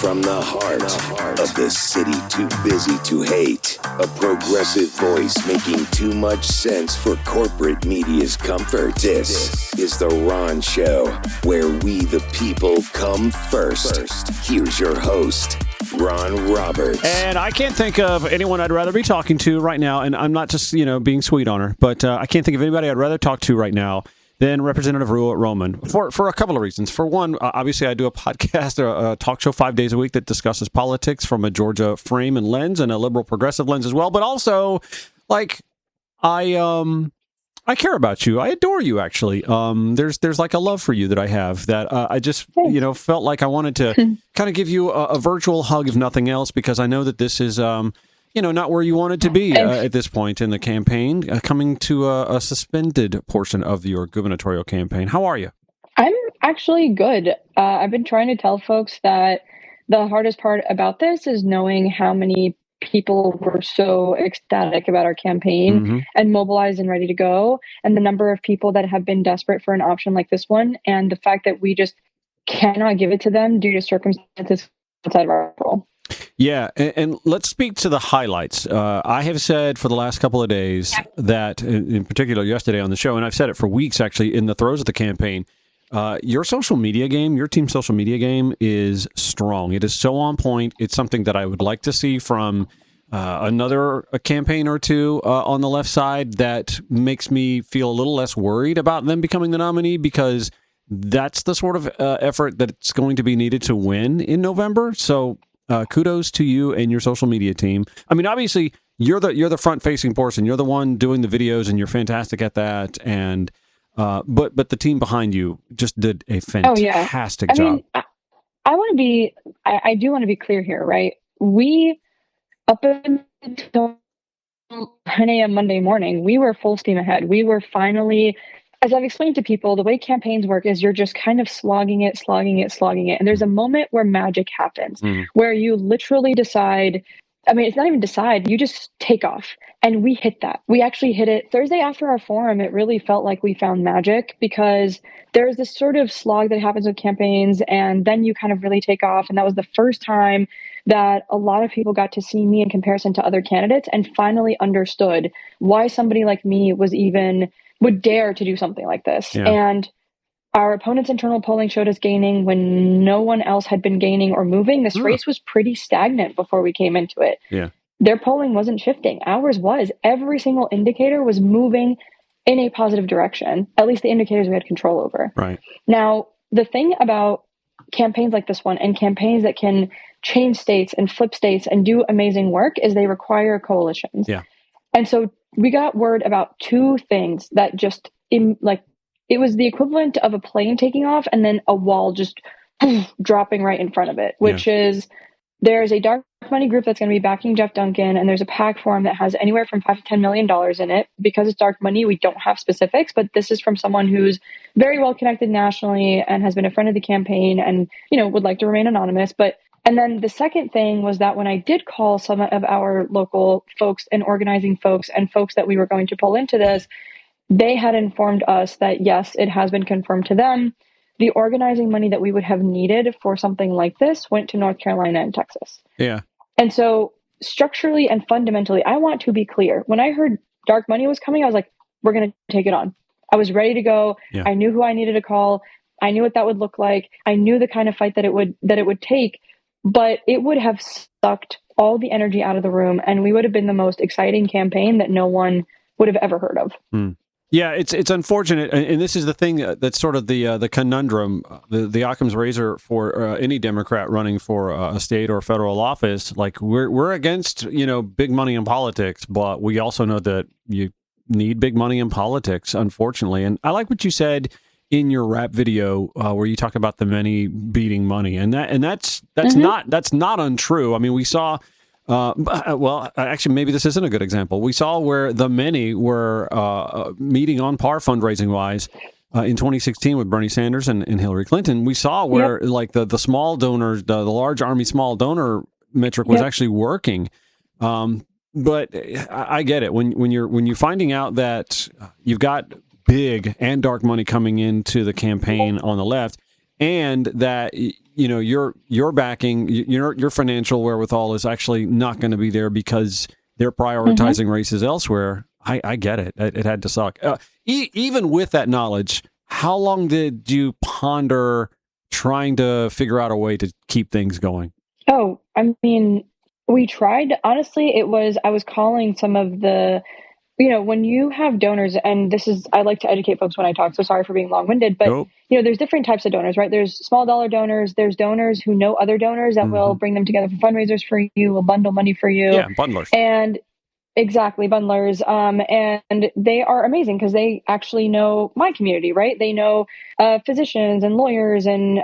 from the heart of the city too busy to hate. A progressive voice making too much sense for corporate media's comfort. This is The Ron Show, where we the people come first. Here's your host, Ron Roberts. And I can't think of anyone I'd rather be talking to right now, and I'm not just, being sweet on her, but I can't think of anybody I'd rather talk to right now than Representative Ruwa Romman for a couple of reasons. For one, obviously I do a podcast, a talk show 5 days a week that discusses politics from a Georgia frame and lens and a liberal progressive lens as well. But also, I care about you. I adore you, actually. There's like a love for you that I have that I just, felt like I wanted to kind of give you a virtual hug, if nothing else, because I know that this is, not where you wanted to be at this point in the campaign, coming to a suspended portion of your gubernatorial campaign. How are you? I'm actually good. I've been trying to tell folks that the hardest part about this is knowing how many people were so ecstatic about our campaign and mobilized and ready to go, and the number of people that have been desperate for an option like this one, and the fact that we just cannot give it to them due to circumstances outside of our control. Yeah, and let's speak to the highlights. I have said for the last couple of days that, in particular yesterday on the show, and I've said it for weeks actually, in the throes of the campaign, your social media game, your team's social media game is strong. It is so on point. It's something that I would like to see from another campaign or two on the left side that makes me feel a little less worried about them becoming the nominee, because that's the sort of effort that's going to be needed to win in November. So kudos to you and your social media team. I mean, obviously, you're the front-facing person. You're the one doing the videos, and you're fantastic at that. And but the team behind you just did a fantastic job. Mean, I do want to be clear here, right? We, up until 10 a.m. Monday morning, we were full steam ahead. We were finally, as I've explained to people, the way campaigns work is you're just kind of slogging it. And there's a moment where magic happens, where you literally decide, it's not even decide, you just take off. And we hit that. We actually hit it Thursday after our forum. It really felt like we found magic, because there's this sort of slog that happens with campaigns, and then you kind of really take off. And that was the first time that a lot of people got to see me in comparison to other candidates and finally understood why somebody like me would dare to do something like this. Yeah. And our opponent's internal polling showed us gaining when no one else had been gaining or moving. This race was pretty stagnant before we came into it. Yeah. Their polling wasn't shifting. Ours was. Every single indicator was moving in a positive direction, at least the indicators we had control over. Right. Now, the thing about campaigns like this one, and campaigns that can change states and flip states and do amazing work, is they require coalitions. Yeah. And so we got word about two things that just, it was the equivalent of a plane taking off and then a wall just dropping right in front of it, which is, there's a dark money group that's going to be backing Geoff Duncan, and there's a PAC form that has anywhere from $5 to $10 million in it. Because it's dark money, we don't have specifics, but this is from someone who's very well connected nationally and has been a friend of the campaign and, would like to remain anonymous. And then the second thing was that when I did call some of our local folks and organizing folks and folks that we were going to pull into this, they had informed us that, yes, it has been confirmed to them. The organizing money that we would have needed for something like this went to North Carolina and Texas. Yeah. And so structurally and fundamentally, I want to be clear. When I heard dark money was coming, I was like, we're going to take it on. I was ready to go. Yeah. I knew who I needed to call. I knew what that would look like. I knew the kind of fight that it would take, but it would have sucked all the energy out of the room, and we would have been the most exciting campaign that no one would have ever heard of. Yeah, it's unfortunate, and this is the thing that's sort of the conundrum, the Occam's razor for any Democrat running for a state or federal office. Like, we're against big money in politics, but we also know that you need big money in politics, unfortunately. And I like what you said in your rap video where you talked about the many beating money, and that's not untrue. I mean, we saw. Actually, maybe this isn't a good example. We saw where the many were meeting on par fundraising-wise in 2016 with Bernie Sanders and Hillary Clinton. We saw where the small donors, the large army small donor metric was actually working. But I get it. When you're finding out that you've got big and dark money coming into the campaign on the left, and that your backing, your financial wherewithal is actually not going to be there because they're prioritizing races elsewhere. I get it. It had to suck. Even with that knowledge, how long did you ponder trying to figure out a way to keep things going? Oh, I mean, we tried. Honestly, I was calling some of the, when you have donors, and I like to educate folks when I talk, so sorry for being long-winded, but, Nope. There's different types of donors, right? There's small dollar donors, there's donors who know other donors that will bring them together for fundraisers for you, will bundle money for you. Yeah, bundlers. And exactly, bundlers. And they are amazing because they actually know my community, right? They know physicians and lawyers and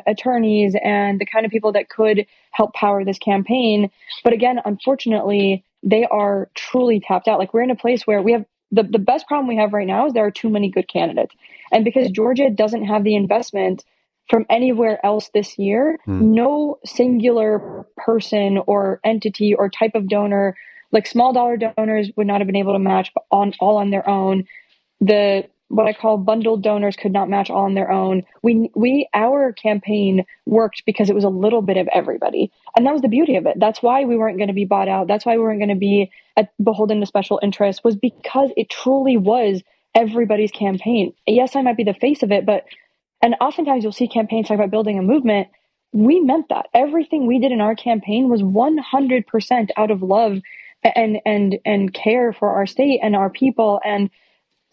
attorneys and the kind of people that could help power this campaign. But again, unfortunately, they are truly tapped out. Like, we're in a place where we have the best problem we have right now is there are too many good candidates. And because Georgia doesn't have the investment from anywhere else this year, no singular person or entity or type of donor, like small dollar donors, would not have been able to match all on their own. The what I call bundled donors could not match all on their own. Our campaign worked because it was a little bit of everybody, and that was the beauty of it. That's why we weren't going to be bought out. That's why we weren't going to be beholden to special interests, was because it truly was everybody's campaign. Yes, I might be the face of it, and oftentimes you'll see campaigns talk about building a movement. We meant that. Everything we did in our campaign was 100% out of love and care for our state and our people. And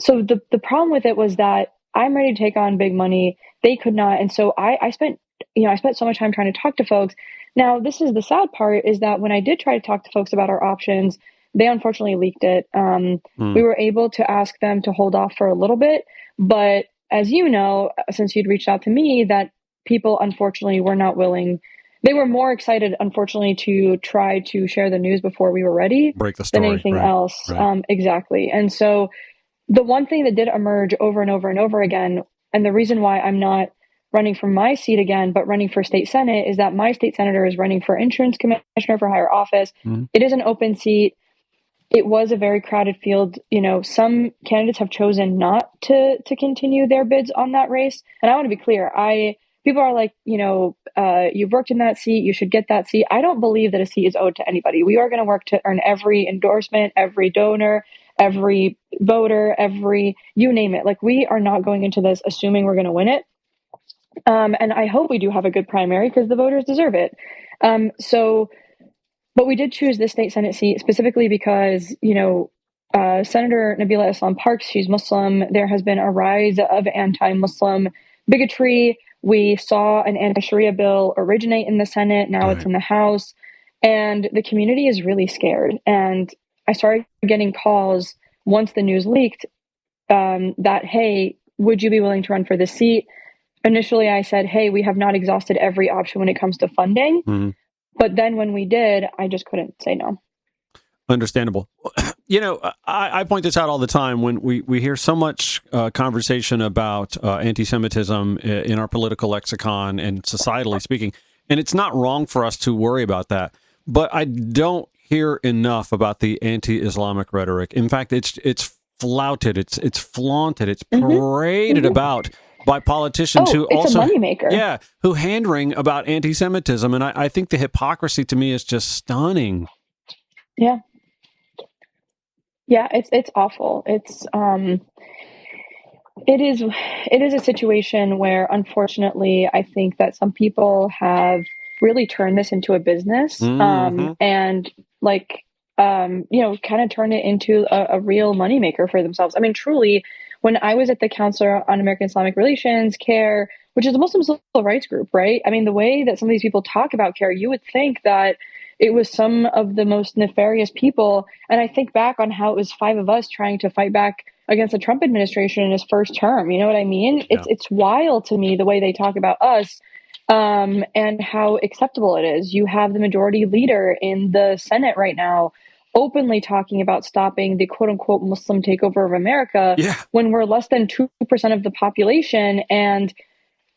so the problem with it was that I'm ready to take on big money. They could not. And so I spent so much time trying to talk to folks. Now, this is the sad part, is that when I did try to talk to folks about our options, they unfortunately leaked it. We were able to ask them to hold off for a little bit. But as you know, since you'd reached out to me, that people unfortunately were not willing. They were more excited, unfortunately, to try to share the news before we were ready, Break the story, than anything right, else. right. Exactly. And so the one thing that did emerge over and over and over again, and the reason why I'm not running for my seat again, but running for state senate, is that my state senator is running for insurance commissioner for higher office. It is an open seat. It was a very crowded field. Some candidates have chosen not to continue their bids on that race. And I want to be clear. People are like, you've worked in that seat, you should get that seat. I don't believe that a seat is owed to anybody. We are going to work to earn every endorsement, every donor, every voter, you name it. Like, we are not going into this assuming we're going to win it. And I hope we do have a good primary because the voters deserve it. But we did choose this state senate seat specifically because, Senator Nabila Islam Parks, she's Muslim. There has been a rise of anti-Muslim bigotry. We saw an anti-Sharia bill originate in the Senate. Now it's in the House. And the community is really scared. And I started getting calls once the news leaked that, hey, would you be willing to run for this seat? Initially, I said, hey, we have not exhausted every option when it comes to funding. But then when we did, I just couldn't say no. Understandable. I point this out all the time when we hear so much conversation about anti-Semitism in our political lexicon and societally speaking, and it's not wrong for us to worry about that. But I don't hear enough about the anti-Islamic rhetoric. In fact, it's flouted, it's flaunted, it's paraded about by politicians who it's also, a moneymaker. who hand-wring about anti-Semitism. And I think the hypocrisy to me is just stunning. Yeah, it's awful. It is a situation where, unfortunately, I think that some people have really turned this into a business, and kind of turn it into a real moneymaker for themselves. I mean, truly, when I was at the Council on American Islamic Relations, CARE, which is a Muslim civil rights group, right? I mean, the way that some of these people talk about CARE, you would think that it was some of the most nefarious people. And I think back on how it was 5 of us trying to fight back against the Trump administration in his first term. You know what I mean? Yeah. It's wild to me the way they talk about us, and how acceptable it is. You have the majority leader in the Senate right now openly talking about stopping the quote unquote Muslim takeover of America, when we're less than 2% of the population and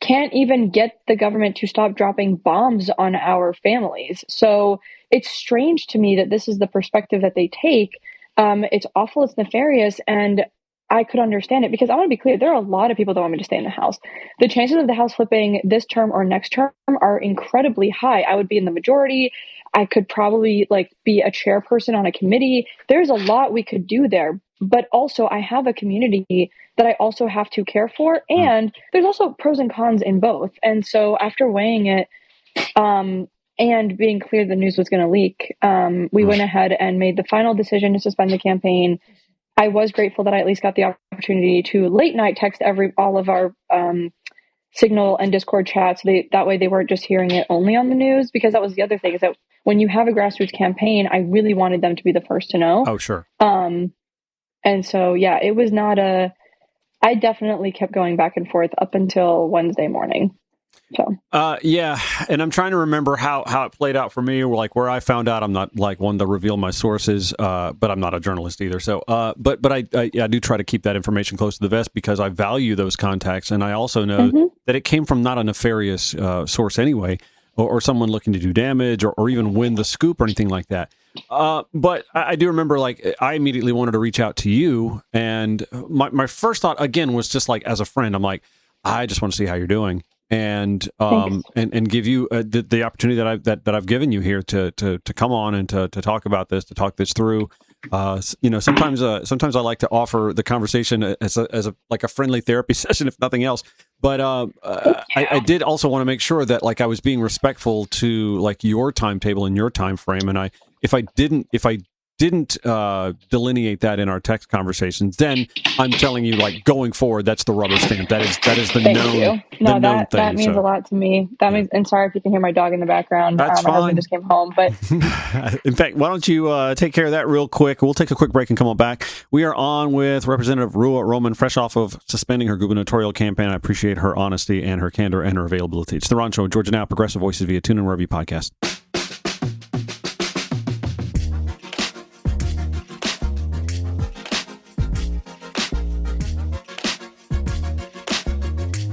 can't even get the government to stop dropping bombs on our families. So it's strange to me that this is the perspective that they take. It's awful. It's nefarious. And I could understand it, because I want to be clear, there are a lot of people that want me to stay in the House. The chances of the House flipping this term or next term are incredibly high. I would be in the majority. I could probably be a chairperson on a committee. There's a lot we could do there. But also I have a community that I also have to care for. And there's also pros and cons in both. And so after weighing it, and being clear the news was going to leak, we went ahead and made the final decision to suspend the campaign. I was grateful that I at least got the opportunity to late night text all of our Signal and Discord chats. That way they weren't just hearing it only on the news, because that was the other thing, is that when you have a grassroots campaign, I really wanted them to be the first to know. Oh, sure. And so, yeah, it was not I definitely kept going back and forth up until Wednesday morning. So. Yeah, and I'm trying to remember how it played out for me, where I found out. I'm not one to reveal my sources, but I'm not a journalist either. So, but I do try to keep that information close to the vest, because I value those contacts, and I also know that it came from not a nefarious source anyway, or someone looking to do damage, or even win the scoop or anything like that. But I do remember, I immediately wanted to reach out to you, and my first thought again was just as a friend, I'm like, I just want to see how you're doing. And give you the opportunity that I've given you here to come on and to talk about this, to talk this through. Sometimes I like to offer the conversation as a friendly therapy session, if nothing else. But I did also want to make sure that I was being respectful to your timetable and your time frame. And if I didn't delineate that in our text conversations, then I'm telling you, going forward, that's the rubber stamp. That is the Thank known. You. No, that means a lot to me. That means, and sorry if you can hear my dog in the background. That's my fine. husband just came home, but in fact, why don't you take care of that real quick? We'll take a quick break and come on back. We are on with Representative Ruwa Romman, fresh off of suspending her gubernatorial campaign. I appreciate her honesty and her candor and her availability. It's The Ron Show, Georgia Now, Progressive Voices via TuneIn, wherever you podcast.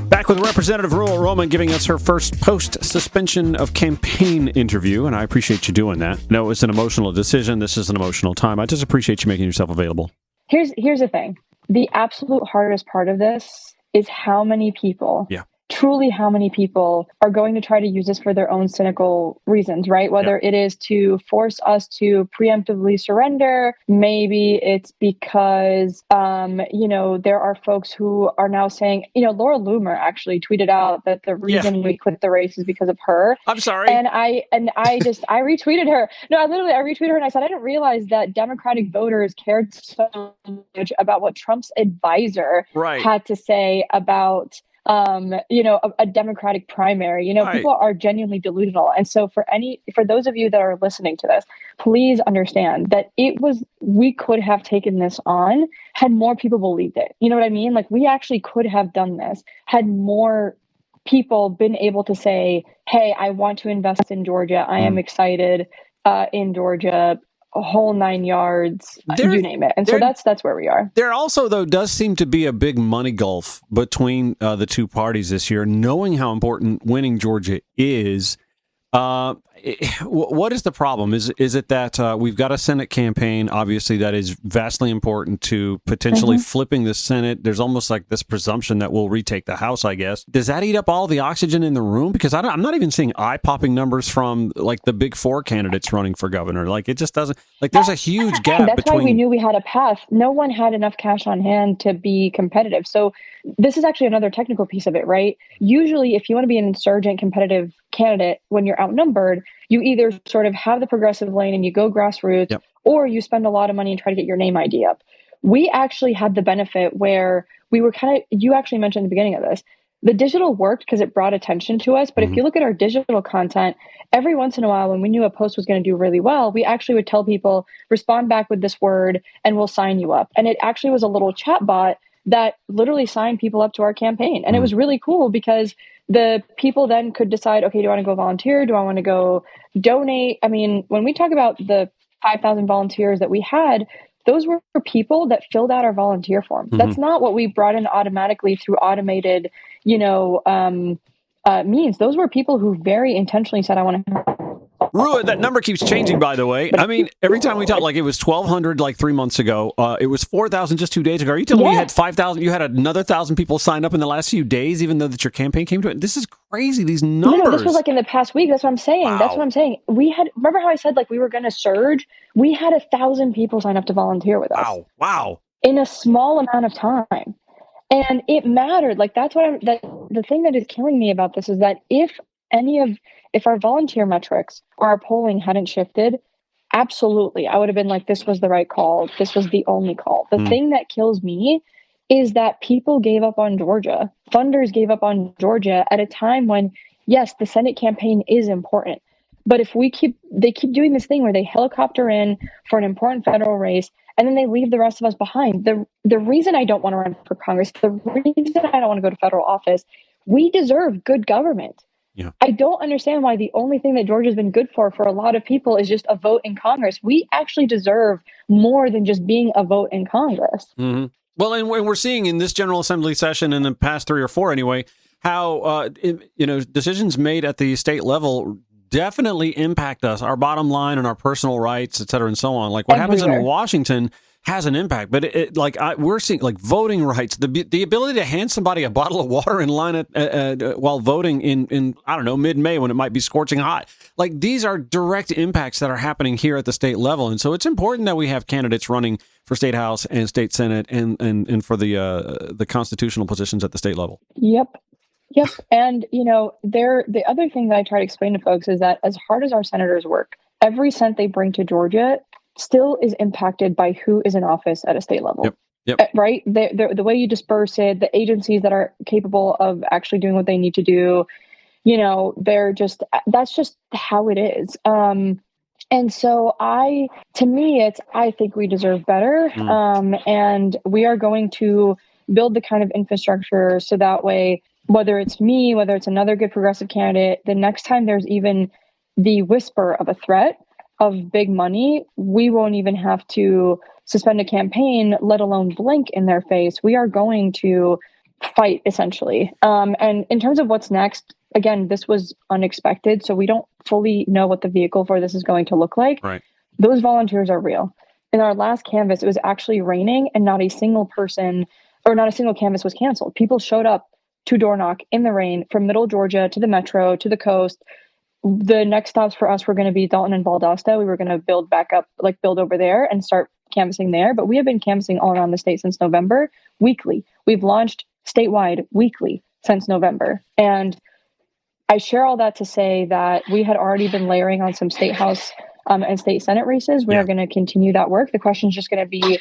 Back with Representative Ruwa Romman giving us her first post-suspension of campaign interview, and I appreciate you doing that. No, it's an emotional decision. This is an emotional time. I just appreciate you making yourself available. Here's the thing. The absolute hardest part of this is how many people, truly how many people are going to try to use this for their own cynical reasons, right? Whether it is to force us to preemptively surrender, maybe it's because, there are folks who are now saying, Laura Loomer actually tweeted out that the reason we quit the race is because of her. I'm sorry. And I retweeted her. No, I retweeted her, and I said, I didn't realize that Democratic voters cared so much about what Trump's advisor had to say about a Democratic primary. People are genuinely delusional. And so for those of you that are listening to this, please understand that we could have taken this on had more people believed it. You know what I mean? We actually could have done this had more people been able to say, hey, I want to invest in Georgia. I am excited in Georgia. A whole 9 yards, you name it. And so that's where we are. There also, though, does seem to be a big money gulf between the two parties this year, knowing how important winning Georgia is. What is the problem? Is it that we've got a Senate campaign, obviously, that is vastly important to potentially flipping the Senate? There's almost this presumption that we'll retake the House, I guess. Does that eat up all the oxygen in the room? Because I'm not even seeing eye-popping numbers from the big four candidates running for governor. It just doesn't, there's a huge gap That's between. Why we knew we had a path. No one had enough cash on hand to be competitive. So this is actually another technical piece of it, right? Usually, if you want to be an insurgent competitive candidate when you're outnumbered, you either sort of have the progressive lane and you go grassroots, or you spend a lot of money and try to get your name ID up. We actually had the benefit where we were you actually mentioned at the beginning of this, the digital worked because it brought attention to us. But if you look at our digital content, every once in a while, when we knew a post was going to do really well, we actually would tell people, respond back with this word and we'll sign you up. And it actually was a little chat bot that literally signed people up to our campaign. And it was really cool because the people then could decide, okay, do I want to go volunteer? Do I want to go donate? I mean, when we talk about the 5,000 volunteers that we had, those were people that filled out our volunteer form. That's not what we brought in automatically through automated, means. Those were people who very intentionally said, I want to Ruwa, that number keeps changing, by the way. I mean, every time we talk, like it was 1,200 like 3 months ago. It was 4,000 just 2 days ago. Are you telling me you had 5,000? You had another 1,000 people sign up in the last few days, even though that your campaign came to it? This is crazy, these numbers. No, this was like in the past week. That's what I'm saying. Wow. That's what I'm saying. Remember how I said like we were going to surge? We had 1,000 people sign up to volunteer with us. Wow. In a small amount of time. And it mattered. Like that's what the thing that is killing me about this is that if our volunteer metrics or our polling hadn't shifted, absolutely, I would have been like, this was the right call. This was the only call. The thing that kills me is that people gave up on Georgia. Funders gave up on Georgia at a time when, yes, the Senate campaign is important. But if they keep doing this thing where they helicopter in for an important federal race and then they leave the rest of us behind. The reason I don't want to run for Congress, the reason I don't want to go to federal office, we deserve good government. Yeah. I don't understand why the only thing that Georgia's been good for a lot of people is just a vote in Congress. We actually deserve more than just being a vote in Congress. Mm-hmm. Well, and we're seeing in this General Assembly session in the past 3 or 4 anyway, how decisions made at the state level definitely impact us, our bottom line and our personal rights, et cetera, and so on. Like what happens in Washington has an impact, but we're seeing like voting rights, the ability to hand somebody a bottle of water in line while voting in I don't know, mid-May when it might be scorching hot. Like these are direct impacts that are happening here at the state level, and so it's important that we have candidates running for state house and state senate and for the constitutional positions at the state level. Yep. And the other thing that I try to explain to folks is that as hard as our senators work, every cent they bring to Georgia still is impacted by who is in office at a state level. Yep. Right? The way you disperse it, the agencies that are capable of actually doing what they need to do, that's just how it is. And so I think we deserve better. And we are going to build the kind of infrastructure so that way, whether it's me, whether it's another good progressive candidate, the next time there's even the whisper of a threat of big money, we won't even have to suspend a campaign, let alone blink in their face. We are going to fight, essentially. And in terms of what's next, again, this was unexpected, so we don't fully know what the vehicle for this is going to look like. Right. Those volunteers are real. In our last canvass, it was actually raining and not a single person or not a single canvass was canceled. People showed up to door knock in the rain from middle Georgia to the metro to the coast. The next stops for us were going to be Dalton and Valdosta. We were going to build over there and start canvassing there. But we have been canvassing all around the state since November, weekly. We've launched statewide weekly since November. And I share all that to say that we had already been layering on some state house and state senate races. We are going to continue that work. The question is just going to be,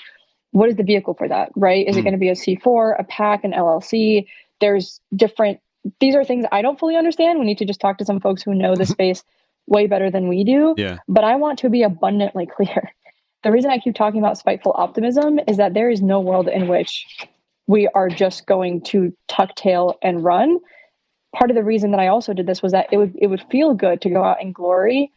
what is the vehicle for that, right? Is it going to be a C4, a PAC, an LLC? These are things I don't fully understand. We need to just talk to some folks who know the space way better than we do. Yeah. But I want to be abundantly clear. The reason I keep talking about spiteful optimism is that there is no world in which we are just going to tuck tail and run. Part of the reason that I also did this was that it would feel good to go out in glory,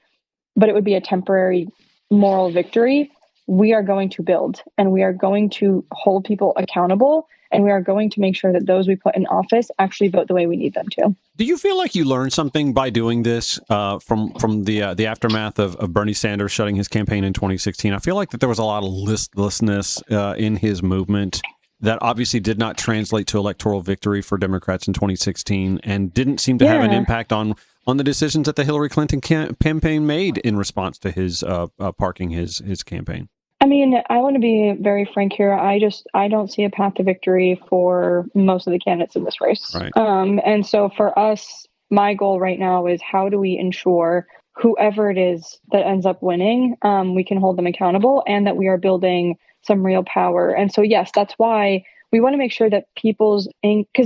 but it would be a temporary moral victory. We are going to build, and we are going to hold people accountable, and we are going to make sure that those we put in office actually vote the way we need them to. Do you feel like you learned something by doing this from the aftermath of Bernie Sanders shutting his campaign in 2016? I feel like that there was a lot of listlessness in his movement that obviously did not translate to electoral victory for Democrats in 2016 and didn't seem to have an impact on the decisions that the Hillary Clinton campaign made in response to his parking his campaign. I mean, I want to be very frank here. I don't see a path to victory for most of the candidates in this race. Right. And so for us, my goal right now is how do we ensure whoever it is that ends up winning, we can hold them accountable and that we are building some real power. And so, yes, that's why we want to make sure that because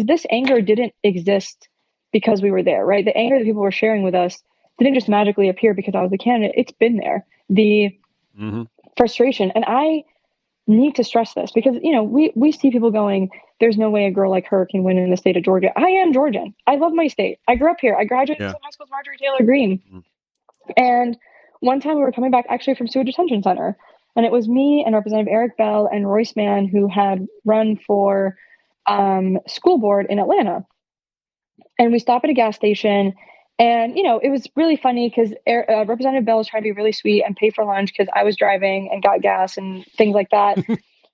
this anger didn't exist because we were there, right? The anger that people were sharing with us didn't just magically appear because I was the candidate. It's been there. The frustration. And I need to stress this because, we see people going, there's no way a girl like her can win in the state of Georgia. I am Georgian. I love my state. I grew up here. I graduated from high school with Marjorie Taylor Greene. And one time we were coming back actually from Sewage Detention Center. And it was me and Representative Eric Bell and Royce Mann who had run for school board in Atlanta. And we stop at a gas station And, it was really funny because Representative Bell was trying to be really sweet and pay for lunch because I was driving and got gas and things like that.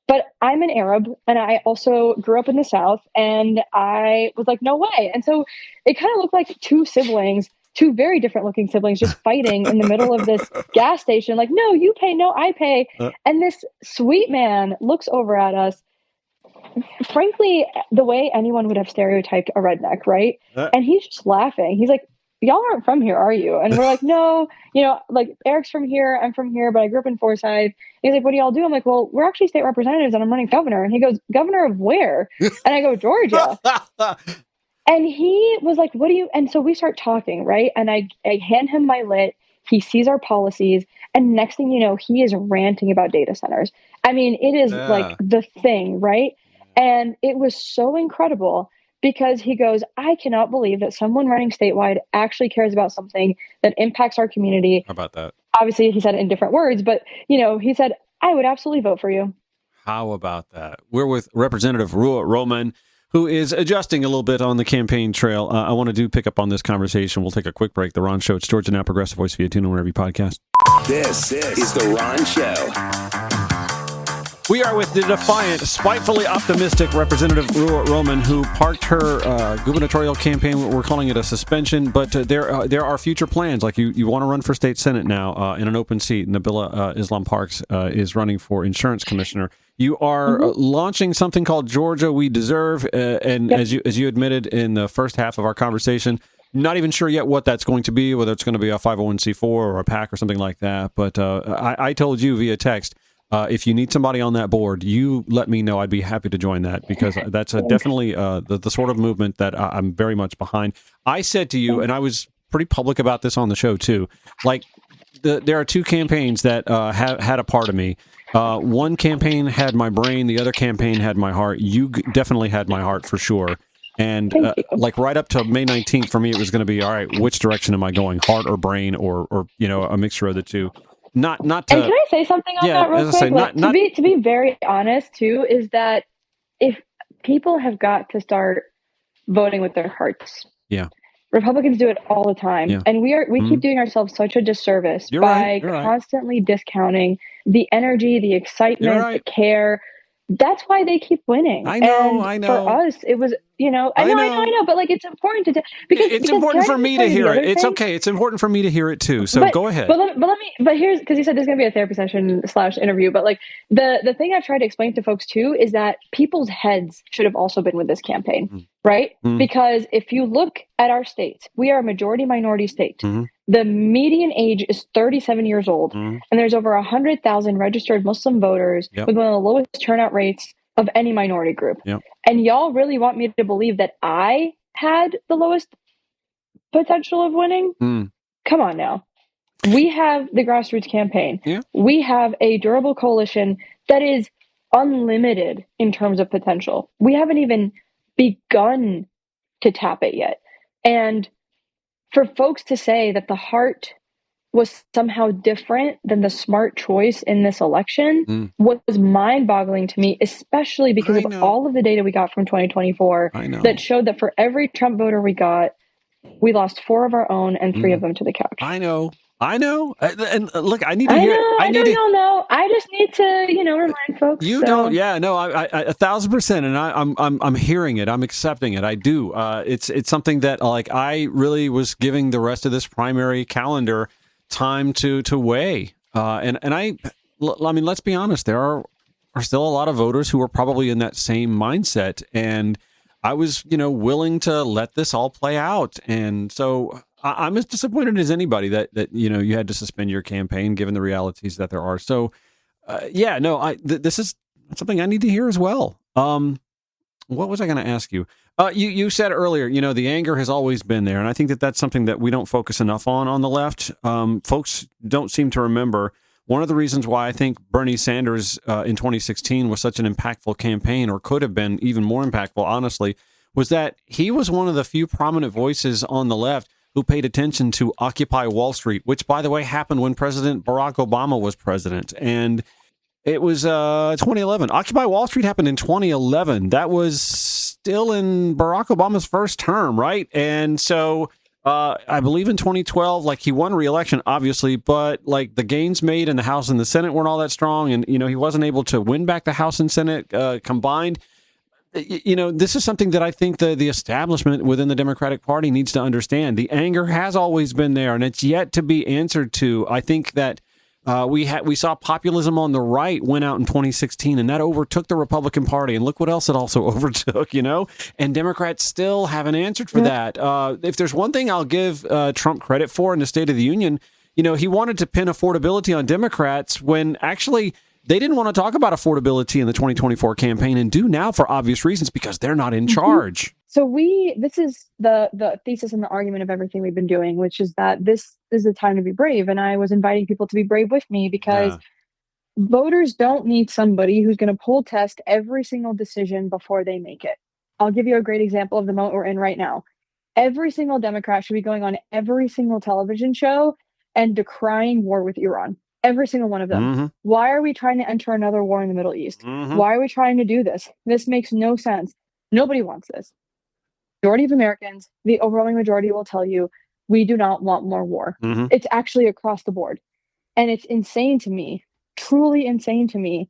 But I'm an Arab and I also grew up in the South, and I was like, no way. And so it kind of looked like two very different looking siblings just fighting in the middle of this gas station. Like, no, you pay, no, I pay. And this sweet man looks over at us, frankly, the way anyone would have stereotyped a redneck, right? And he's just laughing. He's like, y'all aren't from here, are you? And we're like, no, like Eric's from here, I'm from here, but I grew up in Forsyth. He's like, what do y'all do? I'm like, well, we're actually state representatives and I'm running governor. And he goes, governor of where? And I go, Georgia. And he was like, what do you? And so we start talking, right? And I hand him my lit. He sees our policies. And next thing you know, he is ranting about data centers. I mean, it is like the thing, right? And it was so incredible because he goes, I cannot believe that someone running statewide actually cares about something that impacts our community. How about that? Obviously, he said it in different words, but, he said, I would absolutely vote for you. How about that? We're with Representative Ruwa Romman, who is adjusting a little bit on the campaign trail. I want to pick up on this conversation. We'll take a quick break. The Ron Show. It's Georgia Now, Progressive Voice via tune wherever you podcast. This is The Ron Show. We are with the defiant, spitefully optimistic Representative Ruwa Romman, who parked her gubernatorial campaign. We're calling it a suspension, but there are future plans. Like you want to run for state senate now in an open seat. Nabila Islam Parks is running for insurance commissioner. You are launching something called Georgia We Deserve, and as you admitted in the first half of our conversation, not even sure yet what that's going to be, whether it's going to be a 501c4 or a PAC or something like that. But I told you via text, if you need somebody on that board, you let me know. I'd be happy to join that because that's definitely the sort of movement that I'm very much behind. I said to you, and I was pretty public about this on the show too, like there are two campaigns that had a part of me. One campaign had my brain. The other campaign had my heart. You definitely had my heart for sure. And like right up to May 19th, for me, it was going to be, all right, which direction am I going, heart or brain, or a mixture of the two. Not to. And can I say something on that real quick? To be very honest, too, is that if people have got to start voting with their hearts. Yeah. Republicans do it all the time, and we keep doing ourselves such a disservice by constantly discounting the energy, the excitement, the care. That's why they keep winning. I know. For us, it was, I know, but like it's important to because it's important for me to hear it. It's okay. It's important for me to hear it too. So go ahead. But here's because you said there's going to be a therapy session / interview. But like the thing I've tried to explain to folks too is that people's heads should have also been with this campaign, right? Because if you look at our states, we are a majority minority state. The median age is 37 years old, and there's over 100,000 registered Muslim voters with one of the lowest turnout rates of any minority group. And y'all really want me to believe that I had the lowest potential of winning? Come on now. We have the grassroots campaign. We have a durable coalition that is unlimited in terms of potential. We haven't even begun to tap it yet. And for folks to say that the heart was somehow different than the smart choice in this election was mind-boggling to me, especially because of all of the data we got from 2024 that showed that for every Trump voter we got, we lost 4 of our own and 3 of them to the couch. I know. And look, I need to hear. I know. I just need to, remind folks. You don't. Yeah, no. I 1,000%, and I'm hearing it. I'm accepting it. I do. It's something that like I really was giving the rest of this primary calendar time to weigh. And I mean, let's be honest. There are still a lot of voters who are probably in that same mindset, and I was, willing to let this all play out, and so. I'm as disappointed as anybody that you had to suspend your campaign, given the realities that there are. So, this is something I need to hear as well. What was I going to ask you? You said earlier, the anger has always been there, and I think that that's something that we don't focus enough on the left. Folks don't seem to remember one of the reasons why I think Bernie Sanders in 2016 was such an impactful campaign, or could have been even more impactful, honestly, was that he was one of the few prominent voices on the left who paid attention to Occupy Wall Street, which, by the way, happened when President Barack Obama was president. And it was 2011. Occupy Wall Street happened in 2011. That was still in Barack Obama's first term, right? And so I believe in 2012, like he won re-election, obviously, but like the gains made in the House and the Senate weren't all that strong, and he wasn't able to win back the House and Senate combined. This is something that I think the establishment within the Democratic Party needs to understand. The anger has always been there, and it's yet to be answered to. I think that we saw populism on the right win out in 2016, and that overtook the Republican Party. And look what else it also overtook, And Democrats still haven't answered for that. If there's one thing I'll give Trump credit for in the State of the Union, he wanted to pin affordability on Democrats when actually they didn't want to talk about affordability in the 2024 campaign, and do now for obvious reasons, because they're not in charge. So this is the thesis and the argument of everything we've been doing, which is that this is the time to be brave. And I was inviting people to be brave with me, because voters don't need somebody who's going to poll test every single decision before they make it. I'll give you a great example of the moment we're in right now. Every single Democrat should be going on every single television show and decrying war with Iran. Every single one of them. Mm-hmm. Why are we trying to enter another war in the Middle East? Mm-hmm. Why are we trying to do this? This makes no sense. Nobody wants this. Majority of Americans, the overwhelming majority, will tell you we do not want more war. Mm-hmm. It's actually across the board. And it's insane to me, truly insane to me,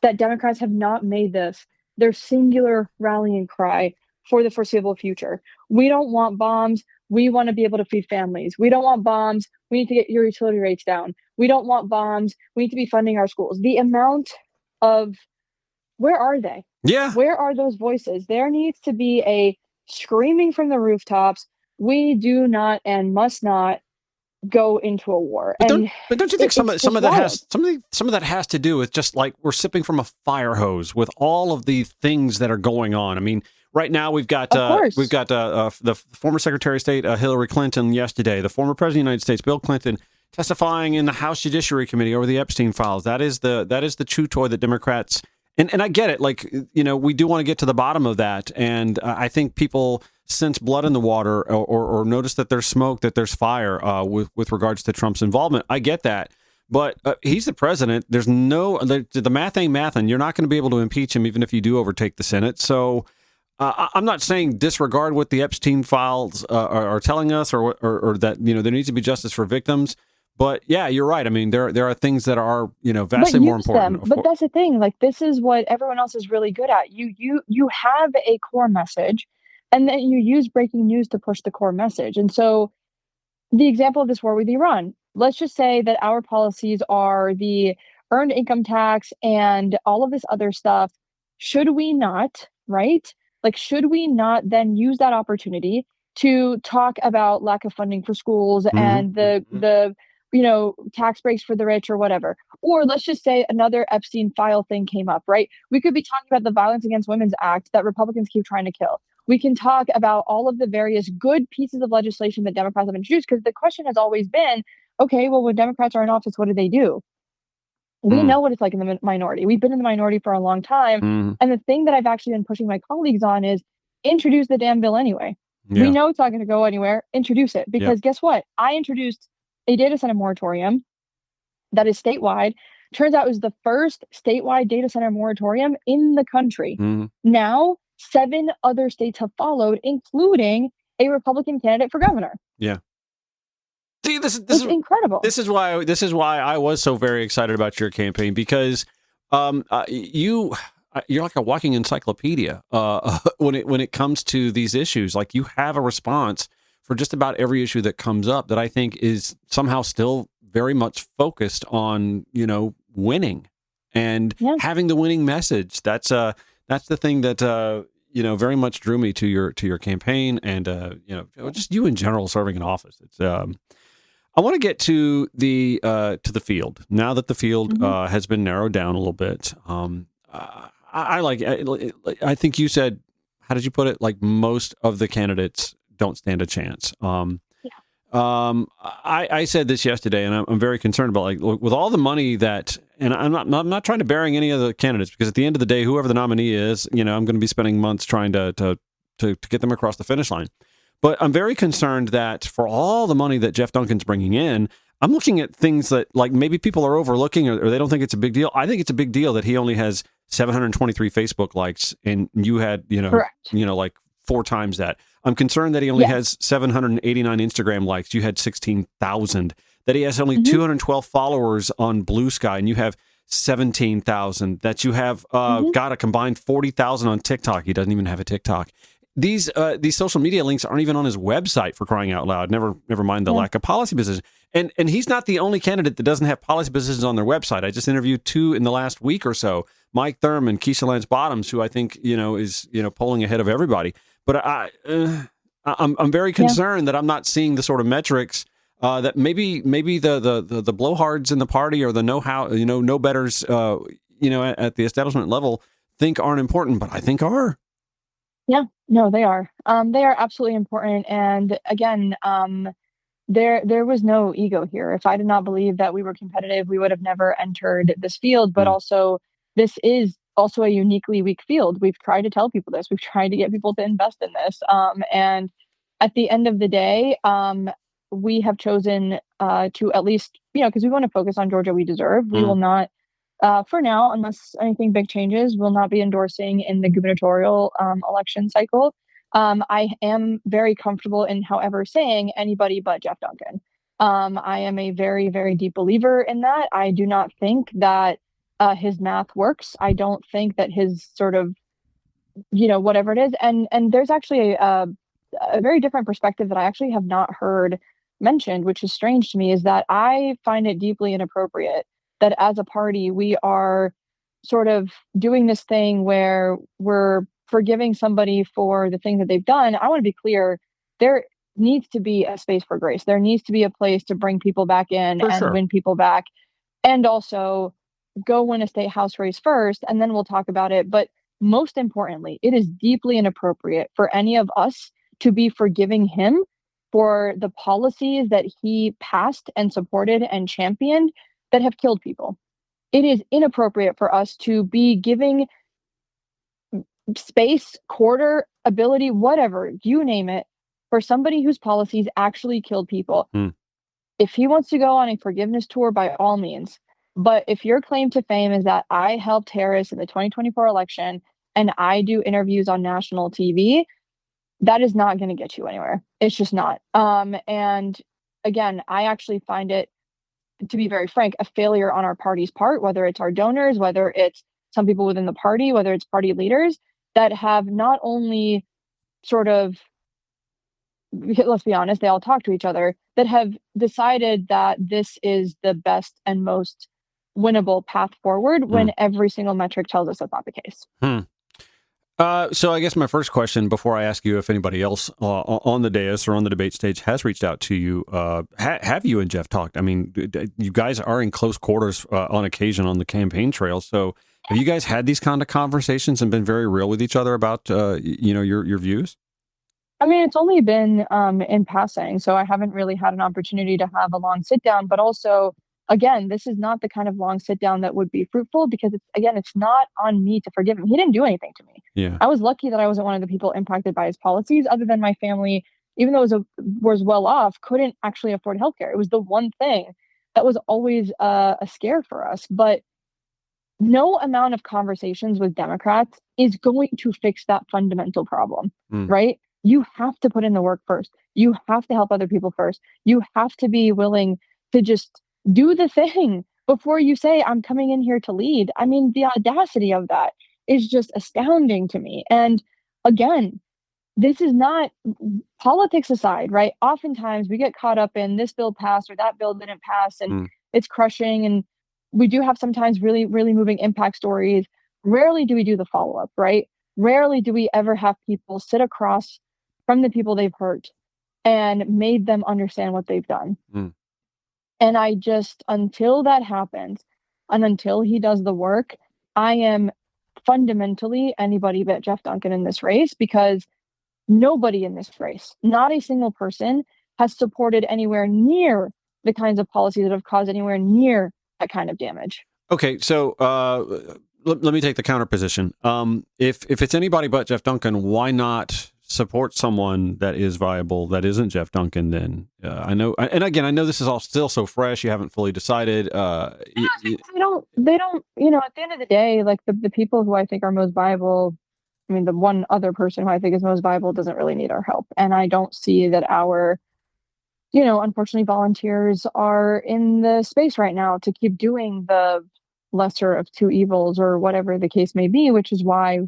that Democrats have not made this their singular rallying cry for the foreseeable future. We don't want bombs. We want to be able to feed families. We don't want bombs. We need to get your utility rates down. We don't want bombs. We need to be funding our schools. The amount of, where are they? Yeah. Where are those voices? There needs to be a screaming from the rooftops. We do not and must not go into a war. But don't you think some of that has to do with just like we're sipping from a fire hose with all of the things that are going on? I mean, right now we've got the former Secretary of State Hillary Clinton yesterday, the former President of the United States Bill Clinton testifying in the House Judiciary Committee over the Epstein files. That is the chew toy that Democrats, and I get it, like, we do want to get to the bottom of that, and I think people sense blood in the water or notice that there's smoke, that there's fire with regards to Trump's involvement. I get that. But he's the president. There's the math ain't mathin'. You're not going to be able to impeach him even if you do overtake the Senate. So I'm not saying disregard what the Epstein files are telling us or that, there needs to be justice for victims. But yeah, you're right. I mean, there are things that are, vastly more important. But that's the thing. Like, this is what everyone else is really good at. You have a core message, and then you use breaking news to push the core message. And so the example of this war with Iran, let's just say that our policies are the earned income tax and all of this other stuff. Should we not, right? Like, should we not then use that opportunity to talk about lack of funding for schools and the tax breaks for the rich or whatever? Or let's just say another Epstein file thing came up, right? We could be talking about the Violence Against Women's Act that Republicans keep trying to kill. We can talk about all of the various good pieces of legislation that Democrats have introduced, because the question has always been, okay, well, when Democrats are in office, what do they do? We know what it's like in the minority. We've been in the minority for a long time. And the thing that I've actually been pushing my colleagues on is introduce the damn bill anyway. Yeah. We know it's not going to go anywhere. Introduce it. Because guess what? I introduced a data center moratorium that is statewide. Turns out it was the first statewide data center moratorium in the country. Now, 7 other states have followed, including a Republican candidate for governor. Yeah. See, this is incredible. This is why I was so very excited about your campaign, because you're like a walking encyclopedia when it comes to these issues. Like, you have a response for just about every issue that comes up that I think is somehow still very much focused on, winning and having the winning message. That's the thing that very much drew me to your campaign, and just you in general serving in office. It's I want to get to the field now that the field has been narrowed down a little bit. I think you said, how did you put it? Like, most of the candidates don't stand a chance. I said this yesterday, and I'm very concerned about, like, with all the money that, and I'm not trying to burying any of the candidates, because at the end of the day, whoever the nominee is, I'm going to be spending months trying to get them across the finish line. But I'm very concerned that for all the money that Geoff Duncan's bringing in, I'm looking at things that, like, maybe people are overlooking or they don't think it's a big deal. I think it's a big deal that he only has 723 Facebook likes, and you had, Correct. Like 4 times that. I'm concerned that he only Yeah. has 789 Instagram likes. You had 16,000. That he has only Mhm. 212 followers on Blue Sky, and you have 17,000. That you have got a combined 40,000 on TikTok. He doesn't even have a TikTok. These social media links aren't even on his website, for crying out loud. Never mind the lack of policy positions. And he's not the only candidate that doesn't have policy positions on their website. I just interviewed 2 in the last week or so, Mike Thurm and Keisha Lance Bottoms, who I think is polling ahead of everybody. But I'm very concerned that I'm not seeing the sort of metrics that maybe the blowhards in the party or the no betters at the establishment level think aren't important, but I think are. Yeah, no, they are. They are absolutely important. And again, there was no ego here. If I did not believe that we were competitive, we would have never entered this field. But also, this is also a uniquely weak field. We've tried to tell people this. We've tried to get people to invest in this. And at the end of the day, we have chosen to at least, because we want to focus on Georgia we deserve. We will not, for now, unless anything big changes, will not be endorsing in the gubernatorial election cycle. I am very comfortable in, however, saying anybody but Geoff Duncan. I am a very, very deep believer in that. I do not think that his math works. I don't think that his sort of, whatever it is. And there's actually a very different perspective that I actually have not heard mentioned, which is strange to me, is that I find it deeply inappropriate that as a party, we are sort of doing this thing where we're forgiving somebody for the thing that they've done. I want to be clear. There needs to be a space for grace. There needs to be a place to bring people back in win people back, and also go win a state house race first, and then we'll talk about it. But most importantly, it is deeply inappropriate for any of us to be forgiving him for the policies that he passed and supported and championed that have killed people. It is inappropriate for us to be giving space, quarter, ability, whatever, you name it, for somebody whose policies actually killed people. If he wants to go on a forgiveness tour, by all means. But if your claim to fame is that I helped Harris in the 2024 election and I do interviews on national TV, that is not going to get you anywhere. It's just not. And again, I actually find it, to be very frank, a failure on our party's part, whether it's our donors, whether it's some people within the party, whether it's party leaders that have not only sort of, let's be honest, they all talk to each other, that have decided that this is the best and most winnable path forward when every single metric tells us that's not the case. So I guess my first question, before I ask you if anybody else on the dais or on the debate stage has reached out to you, have you and Geoff talked? I mean, you guys are in close quarters on occasion on the campaign trail. So have you guys had these kind of conversations and been very real with each other about, your views? I mean, it's only been in passing, so I haven't really had an opportunity to have a long sit down. But also, again, this is not the kind of long sit down that would be fruitful, because it's not on me to forgive him. He didn't do anything to me. Yeah. I was lucky that I wasn't one of the people impacted by his policies, other than my family, even though it was well off, couldn't actually afford healthcare. It was the one thing that was always a scare for us. But no amount of conversations with Democrats is going to fix that fundamental problem, right? You have to put in the work first. You have to help other people first. You have to be willing to just do the thing before you say, I'm coming in here to lead. I mean, the audacity of that is just astounding to me. And again, this is not, politics aside, right? Oftentimes we get caught up in this bill passed or that bill didn't pass, and it's crushing. And we do have sometimes really, really moving impact stories. Rarely do we do the follow-up, right? Rarely do we ever have people sit across from the people they've hurt and made them understand what they've done. And I just, until that happens, and until he does the work, I am fundamentally anybody but Geoff Duncan in this race, because nobody in this race, not a single person, has supported anywhere near the kinds of policies that have caused anywhere near that kind of damage. Okay, so let me take the counter position. If it's anybody but Geoff Duncan, why not support someone that is viable, that isn't Geoff Duncan? Then I know, and again, I know this is all still so fresh. You haven't fully decided. They don't. At the end of the day, like the people who I think are most viable, I mean, the one other person who I think is most viable doesn't really need our help. And I don't see that our, unfortunately, volunteers are in the space right now to keep doing the lesser of two evils or whatever the case may be, which is why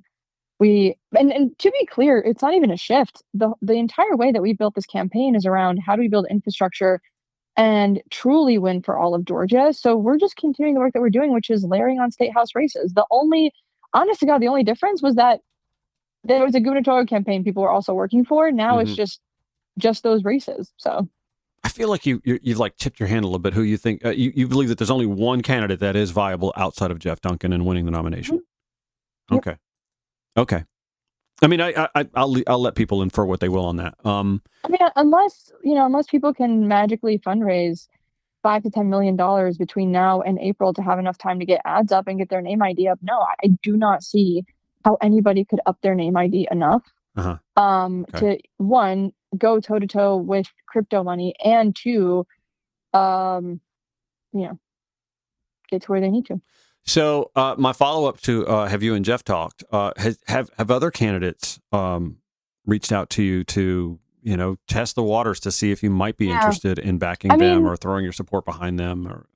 and to be clear, it's not even a shift. The entire way that we built this campaign is around how do we build infrastructure and truly win for all of Georgia. So we're just continuing the work that we're doing, which is layering on state house races. Honest to God, the only difference was that there was a gubernatorial campaign people were also working for. Now it's just those races. So I feel like you've like tipped your hand a little bit. Who you think you believe that there's only one candidate that is viable outside of Geoff Duncan and winning the nomination? Mm-hmm. Okay. Okay. I mean, I'll let people infer what they will on that. I mean, unless people can magically fundraise $5 to $10 million between now and April to have enough time to get ads up and get their name ID up, no, I do not see how anybody could up their name ID enough to, one, go toe to toe with crypto money, and two, get to where they need to. So my follow-up to have you and Geoff talked, have other candidates reached out to you to, test the waters to see if you might be interested in backing them or throwing your support behind them? Or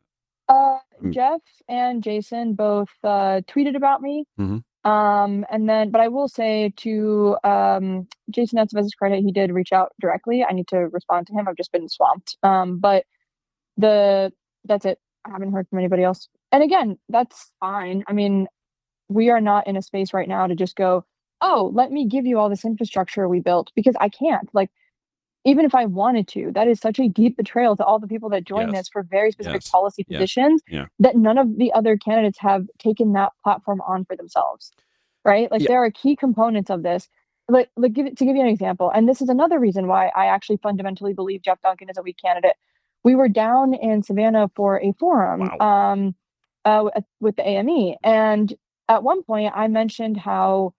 Geoff and Jason both tweeted about me. Mm-hmm. But I will say to Jason, that's his credit, he did reach out directly. I need to respond to him. I've just been swamped. But that's it. I haven't heard from anybody else. And again, that's fine. I mean, we are not in a space right now to just go, oh, let me give you all this infrastructure we built, because I can't. Like, even if I wanted to, that is such a deep betrayal to all the people that joined this for very specific policy positions that none of the other candidates have taken that platform on for themselves. Right? Like, there are key components of this. Like to give you an example, and this is another reason why I actually fundamentally believe Geoff Duncan is a weak candidate. We were down in Savannah for a forum with the AME. And at one point, I mentioned how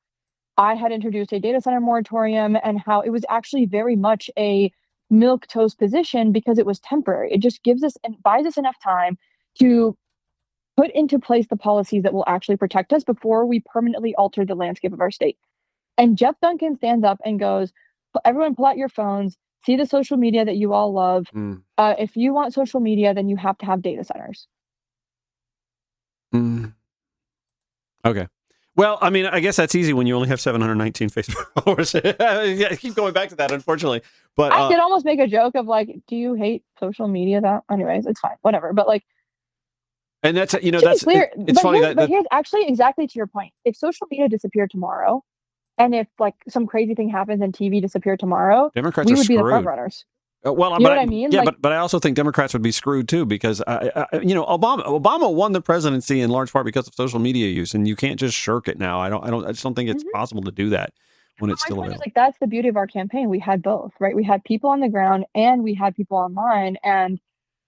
I had introduced a data center moratorium and how it was actually very much a milquetoast position because it was temporary. It just gives us and buys us enough time to put into place the policies that will actually protect us before we permanently alter the landscape of our state. And Geoff Duncan stands up and goes, everyone pull out your phones, see the social media that you all love. If you want social media, then you have to have data centers. Okay. Well, I mean, I guess that's easy when you only have 719 Facebook followers. I keep going back to that, unfortunately. But I did almost make a joke of like, do you hate social media? That, anyways, it's fine, whatever. But like, and that's that's clear. It's funny but here's actually exactly to your point. If social media disappeared tomorrow, and if like some crazy thing happens and TV disappeared tomorrow, Democrats we are would be the screwed. front runners. Well, you know what I mean? Yeah, like, but I also think Democrats would be screwed too, because Obama won the presidency in large part because of social media use, and you can't just shirk it now. I just don't think it's possible to do that when it's still available. Like, that's the beauty of our campaign. We had both, right? We had people on the ground and we had people online, and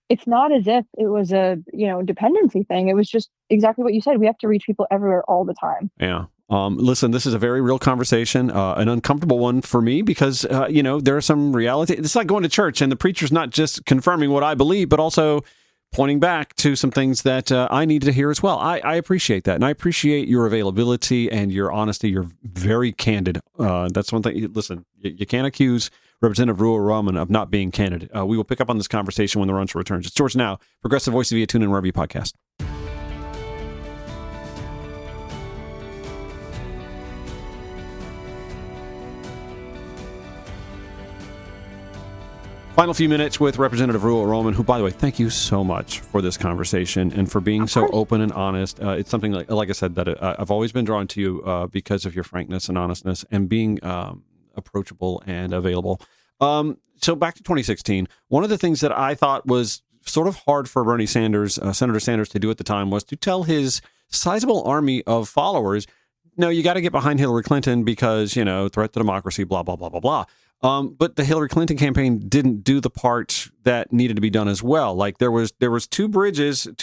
it's not as if it was a dependency thing. It was just exactly what you said. We have to reach people everywhere all the time. Yeah. Listen, this is a very real conversation, an uncomfortable one for me because, there are some reality. It's like going to church and the preacher's not just confirming what I believe, but also pointing back to some things that I need to hear as well. I appreciate that. And I appreciate your availability and your honesty. You're very candid. That's one thing. Listen, you can't accuse Representative Ruwa Romman of not being candid. We will pick up on this conversation when the Run Show returns. It's George Now, Progressive Voice via TuneIn wherever you podcast. Final few minutes with Representative Ruwa Romman, who, by the way, thank you so much for this conversation and for being so open and honest. It's something like I said that I've always been drawn to you because of your frankness and honestness and being approachable and available. So back to 2016, one of the things that I thought was sort of hard for Bernie Sanders, Senator Sanders, to do at the time was to tell his sizable army of followers, no, you got to get behind Hillary Clinton because, threat to democracy, blah, blah, blah, blah, blah. But the Hillary Clinton campaign didn't do the part that needed to be done as well. Like there was two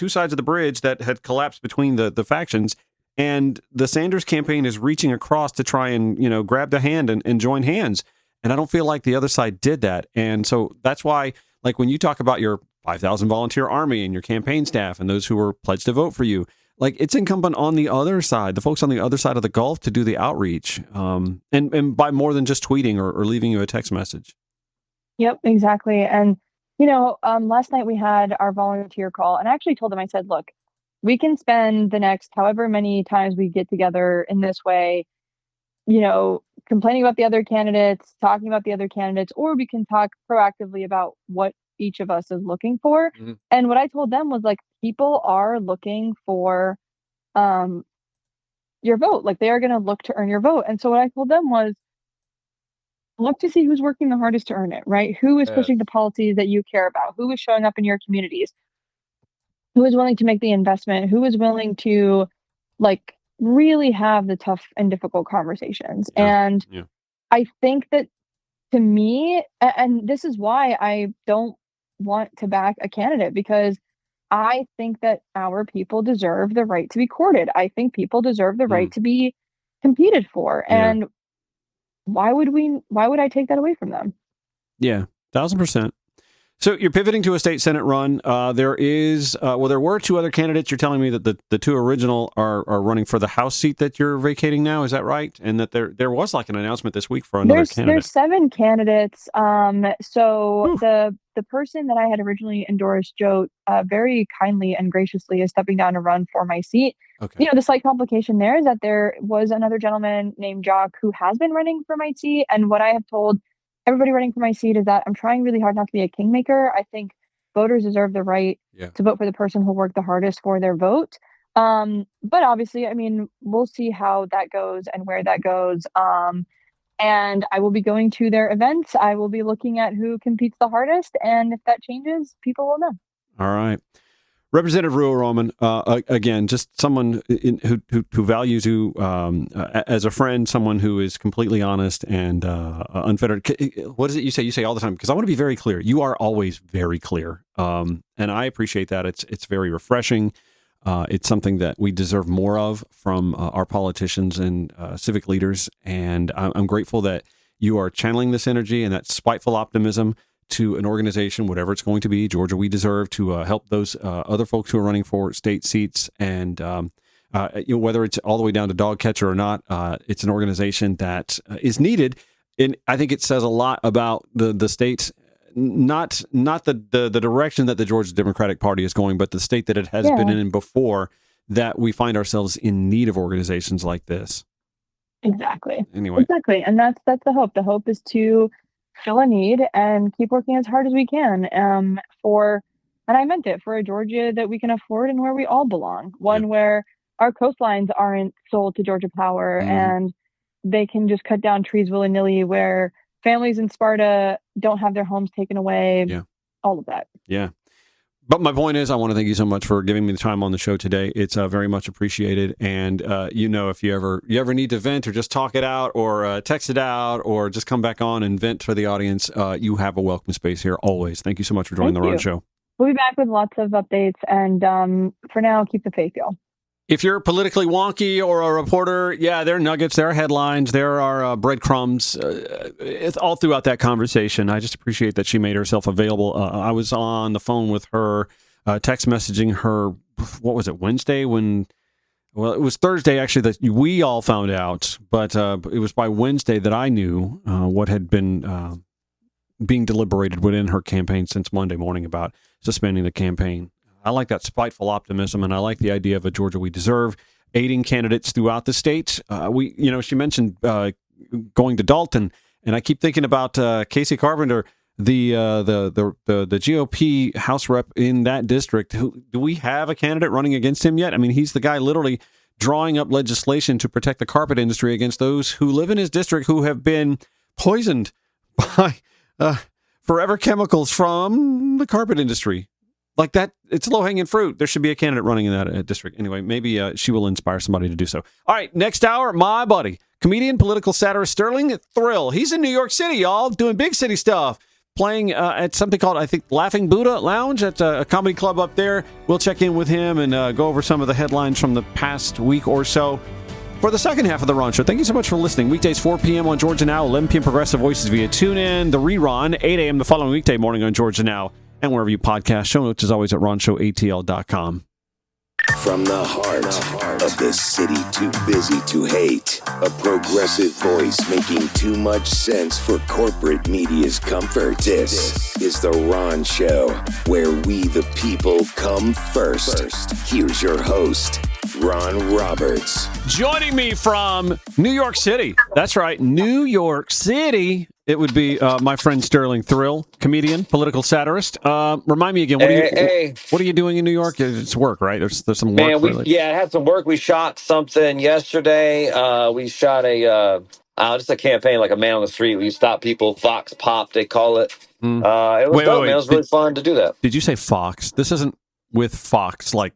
sides of the bridge that had collapsed between the factions, and the Sanders campaign is reaching across to try and, grab the hand and join hands. And I don't feel like the other side did that. And so that's why, like when you talk about your 5,000 volunteer army and your campaign staff and those who were pledged to vote for you, like it's incumbent on the other side, the folks on the other side of the Gulf, to do the outreach, and by more than just tweeting or leaving you a text message. Yep, exactly. And, last night we had our volunteer call, and I actually told them, I said, look, we can spend the next however many times we get together in this way, complaining about the other candidates, talking about the other candidates, or we can talk proactively about what each of us is looking for. Mm-hmm. And what I told them was, like, people are looking for your vote. Like, they are going to look to earn your vote. And so what I told them was, look to see who's working the hardest to earn it, right? Who is pushing the policies that you care about? Who is showing up in your communities? Who is willing to make the investment? Who is willing to, like, really have the tough and difficult conversations? And I think that, to me, and this is why I don't want to back a candidate, because I think that our people deserve the right to be courted. I think people deserve the right to be competed for. And why would I take that away from them? Yeah, 1,000%. So you're pivoting to a state Senate run. There were two other candidates. You're telling me that the two original are running for the House seat that you're vacating now. Is that right? And that there was like an announcement this week for another candidate. There's 7 candidates. So the person that I had originally endorsed, Joe, very kindly and graciously is stepping down to run for my seat. Okay. The slight complication there is that there was another gentleman named Geoff who has been running for my seat. And what I have told everybody running for my seat is that I'm trying really hard not to be a kingmaker. I think voters deserve the right to vote for the person who worked the hardest for their vote. But obviously, I mean, we'll see how that goes and where that goes. And I will be going to their events. I will be looking at who competes the hardest. And if that changes, people will know. All right. Representative Ruwa Romman, again, just someone who values you as a friend, someone who is completely honest and unfettered. What is it you say? You say all the time, because I want to be very clear. You are always very clear, and I appreciate that. It's very refreshing. It's something that we deserve more of from our politicians and civic leaders, and I'm grateful that you are channeling this energy and that spiteful optimism to an organization, whatever it's going to be, Georgia We Deserve, to help those other folks who are running for state seats. And whether it's all the way down to dog catcher or not, it's an organization that is needed. And I think it says a lot about the state, not the direction that the Georgia Democratic Party is going, but the state that it has been in before, that we find ourselves in need of organizations like this. Exactly. Anyway. Exactly. And that's the hope. The hope is to fill a need and keep working as hard as we can and I meant it, for a Georgia that we can afford and where we all belong. One where our coastlines aren't sold to Georgia Power and they can just cut down trees willy-nilly, where families in Sparta don't have their homes taken away. Yeah. All of that. Yeah. But my point is, I want to thank you so much for giving me the time on the show today. It's very much appreciated. And, if you ever need to vent or just talk it out or text it out or just come back on and vent for the audience, you have a welcome space here always. Thank you so much for joining the Ron Show. We'll be back with lots of updates. And for now, keep the faith, y'all. If you're politically wonky or a reporter, there are nuggets, there are headlines, there are breadcrumbs. It's all throughout that conversation. I just appreciate that she made herself available. I was on the phone with her, text messaging her, what was it, Wednesday? It was Thursday, actually, that we all found out. But it was by Wednesday that I knew what had been being deliberated within her campaign since Monday morning about suspending the campaign. I like that spiteful optimism, and I like the idea of a Georgia We Deserve, aiding candidates throughout the state. She mentioned going to Dalton, and I keep thinking about Casey Carpenter, the GOP House rep in that district. Do we have a candidate running against him yet? I mean, he's the guy literally drawing up legislation to protect the carpet industry against those who live in his district who have been poisoned by forever chemicals from the carpet industry. Like that, it's low-hanging fruit. There should be a candidate running in that district. Anyway, maybe she will inspire somebody to do so. All right, next hour, my buddy, comedian, political satirist Sterling Thrill. He's in New York City, y'all, doing big city stuff, playing at something called, I think, Laughing Buddha Lounge at a comedy club up there. We'll check in with him and go over some of the headlines from the past week or so. For the second half of the Ron Show, thank you so much for listening. Weekdays, 4 p.m. on Georgia Now, 11 p.m. Progressive Voices via TuneIn, the rerun, 8 a.m. the following weekday morning on Georgia Now, and wherever you podcast. Show notes, as always, at ronshowatl.com. From the heart of the city too busy to hate, a progressive voice making too much sense for corporate media's comfort. This is The Ron Show, where we the people come first. Here's your host, Ron Roberts. Joining me from New York City. That's right, New York City. It would be my friend Sterling Thrill, comedian, political satirist. Remind me again, what are you doing in New York? It's work, right? There's some work. Man, I had some work. We shot something yesterday. We shot just a campaign, like a man on the street. We stop people, Fox Pop, they call it. It was dope, man. It was really fun to do that. Did you say Fox? This isn't with Fox, like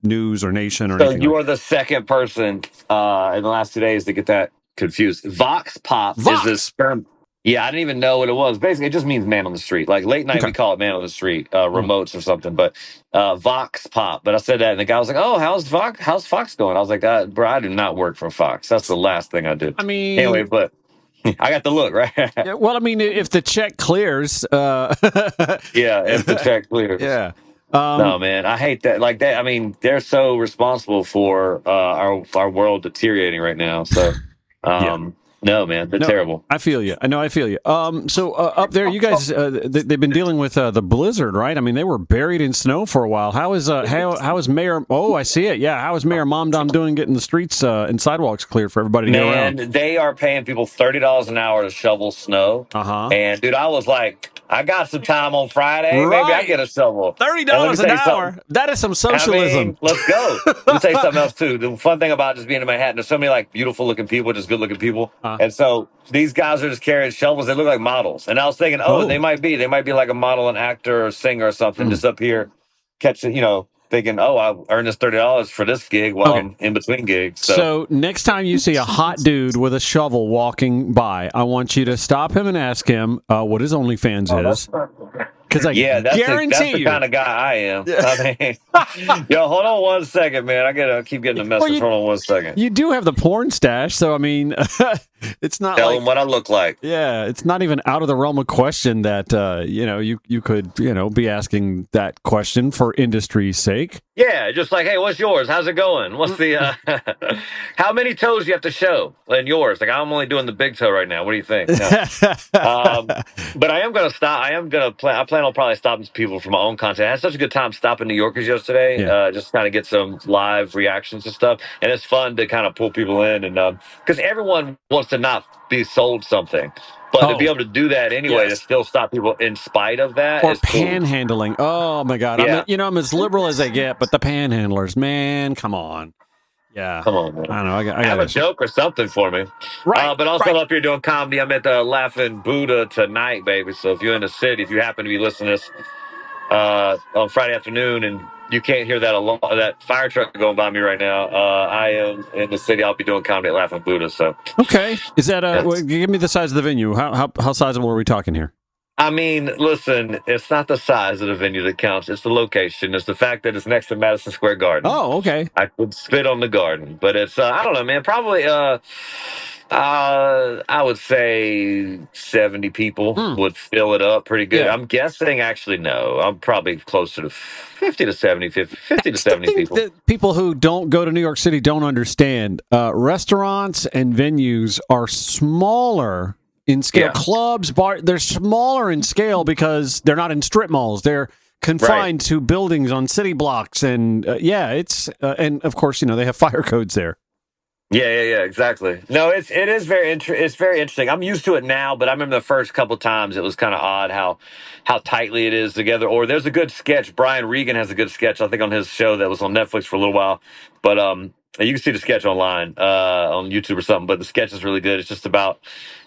News or Nation or So anything. you are the second person in the last 2 days to get that confused. Vox Pop is this term. Yeah, I didn't even know what it was. Basically, it just means man on the street. Like late night, we call it man on the street, remotes or something. But Vox Pop. But I said that, and the guy was like, "Oh, how's Fox going?" I was like, "Bro, I do not work for Fox. That's the last thing I did." I mean, anyway, but I got the look, right? Yeah, well, I mean, if the check clears, yeah, if the check clears, yeah. No, man, I hate that. Like that. I mean, they're so responsible for our world deteriorating right now. So, No, man, they're terrible. I feel you. I feel you. So up there, you guys, they've been dealing with the blizzard, right? I mean, they were buried in snow for a while. How is Mayor? Oh, I see it. Yeah, how is Mayor Mom Dom doing getting the streets and sidewalks cleared for everybody to get around? Man, they are paying people $30 an hour to shovel snow. And dude, I was like, I got some time on Friday. Right. Maybe I get a shovel. $30 an hour. That is some socialism. I mean, let's go. Let me tell you something else too. The fun thing about just being in Manhattan, there's so many like beautiful looking people, just good looking people. And so these guys are just carrying shovels. They look like models. And I was thinking, they might be like a model, an actor or singer or something, just up here catching, thinking, I earned this $30 for this gig while I'm in between gigs. So next time you see a hot dude with a shovel walking by, I want you to stop him and ask him what his OnlyFans is. Because I guarantee that's the kind of guy I am. I mean, hold on 1 second, man. I keep getting a message. Hold on 1 second. You do have the porn stash, so I mean, it's not. Tell them what I look like. Yeah, it's not even out of the realm of question that you could be asking that question for industry's sake. Yeah, just like, hey, what's yours? How's it going? What's the how many toes do you have to show in yours? Like, I'm only doing the big toe right now. What do you think? No. But I am gonna stop. I plan on probably stopping people for my own content. I had such a good time stopping New Yorkers yesterday. Just kind of get some live reactions and stuff, and it's fun to kind of pull people in, and because everyone wants to not be sold something. But to be able to do that anyway, to still stop people in spite of that. Or panhandling. Cool. Oh, my God. Yeah. I'm as liberal as they get, but the panhandlers, man, come on. Yeah. Come on, man. I don't know. I have a joke or something for me. Right. But also up here doing comedy. I'm at the Laughing Buddha tonight, baby. So if you're in the city, if you happen to be listening to this on Friday afternoon and you can't hear that fire truck going by me right now, I am in the city. I'll be doing comedy at Laughing Buddha. So okay, is that give me the size of the venue? How sizable are we talking here? I mean, listen, it's not the size of the venue that counts. It's the location. It's the fact that it's next to Madison Square Garden. Oh, okay. I would spit on the garden, but it's I don't know, man. Probably I would say 70 people would fill it up pretty good. Yeah. I'm guessing, actually, no. I'm probably closer to 50 to 70 people. That people who don't go to New York City don't understand. Restaurants and venues are smaller in scale. Yeah. Clubs, bars, they're smaller in scale because they're not in strip malls. They're confined to buildings on city blocks. And it's and of course, they have fire codes there. Yeah, exactly. No, it's very interesting. I'm used to it now, but I remember the first couple times it was kind of odd how tightly it is together. Or there's a good sketch. Brian Regan has a good sketch, I think, on his show that was on Netflix for a little while. But you can see the sketch online on YouTube or something. But the sketch is really good. It's just about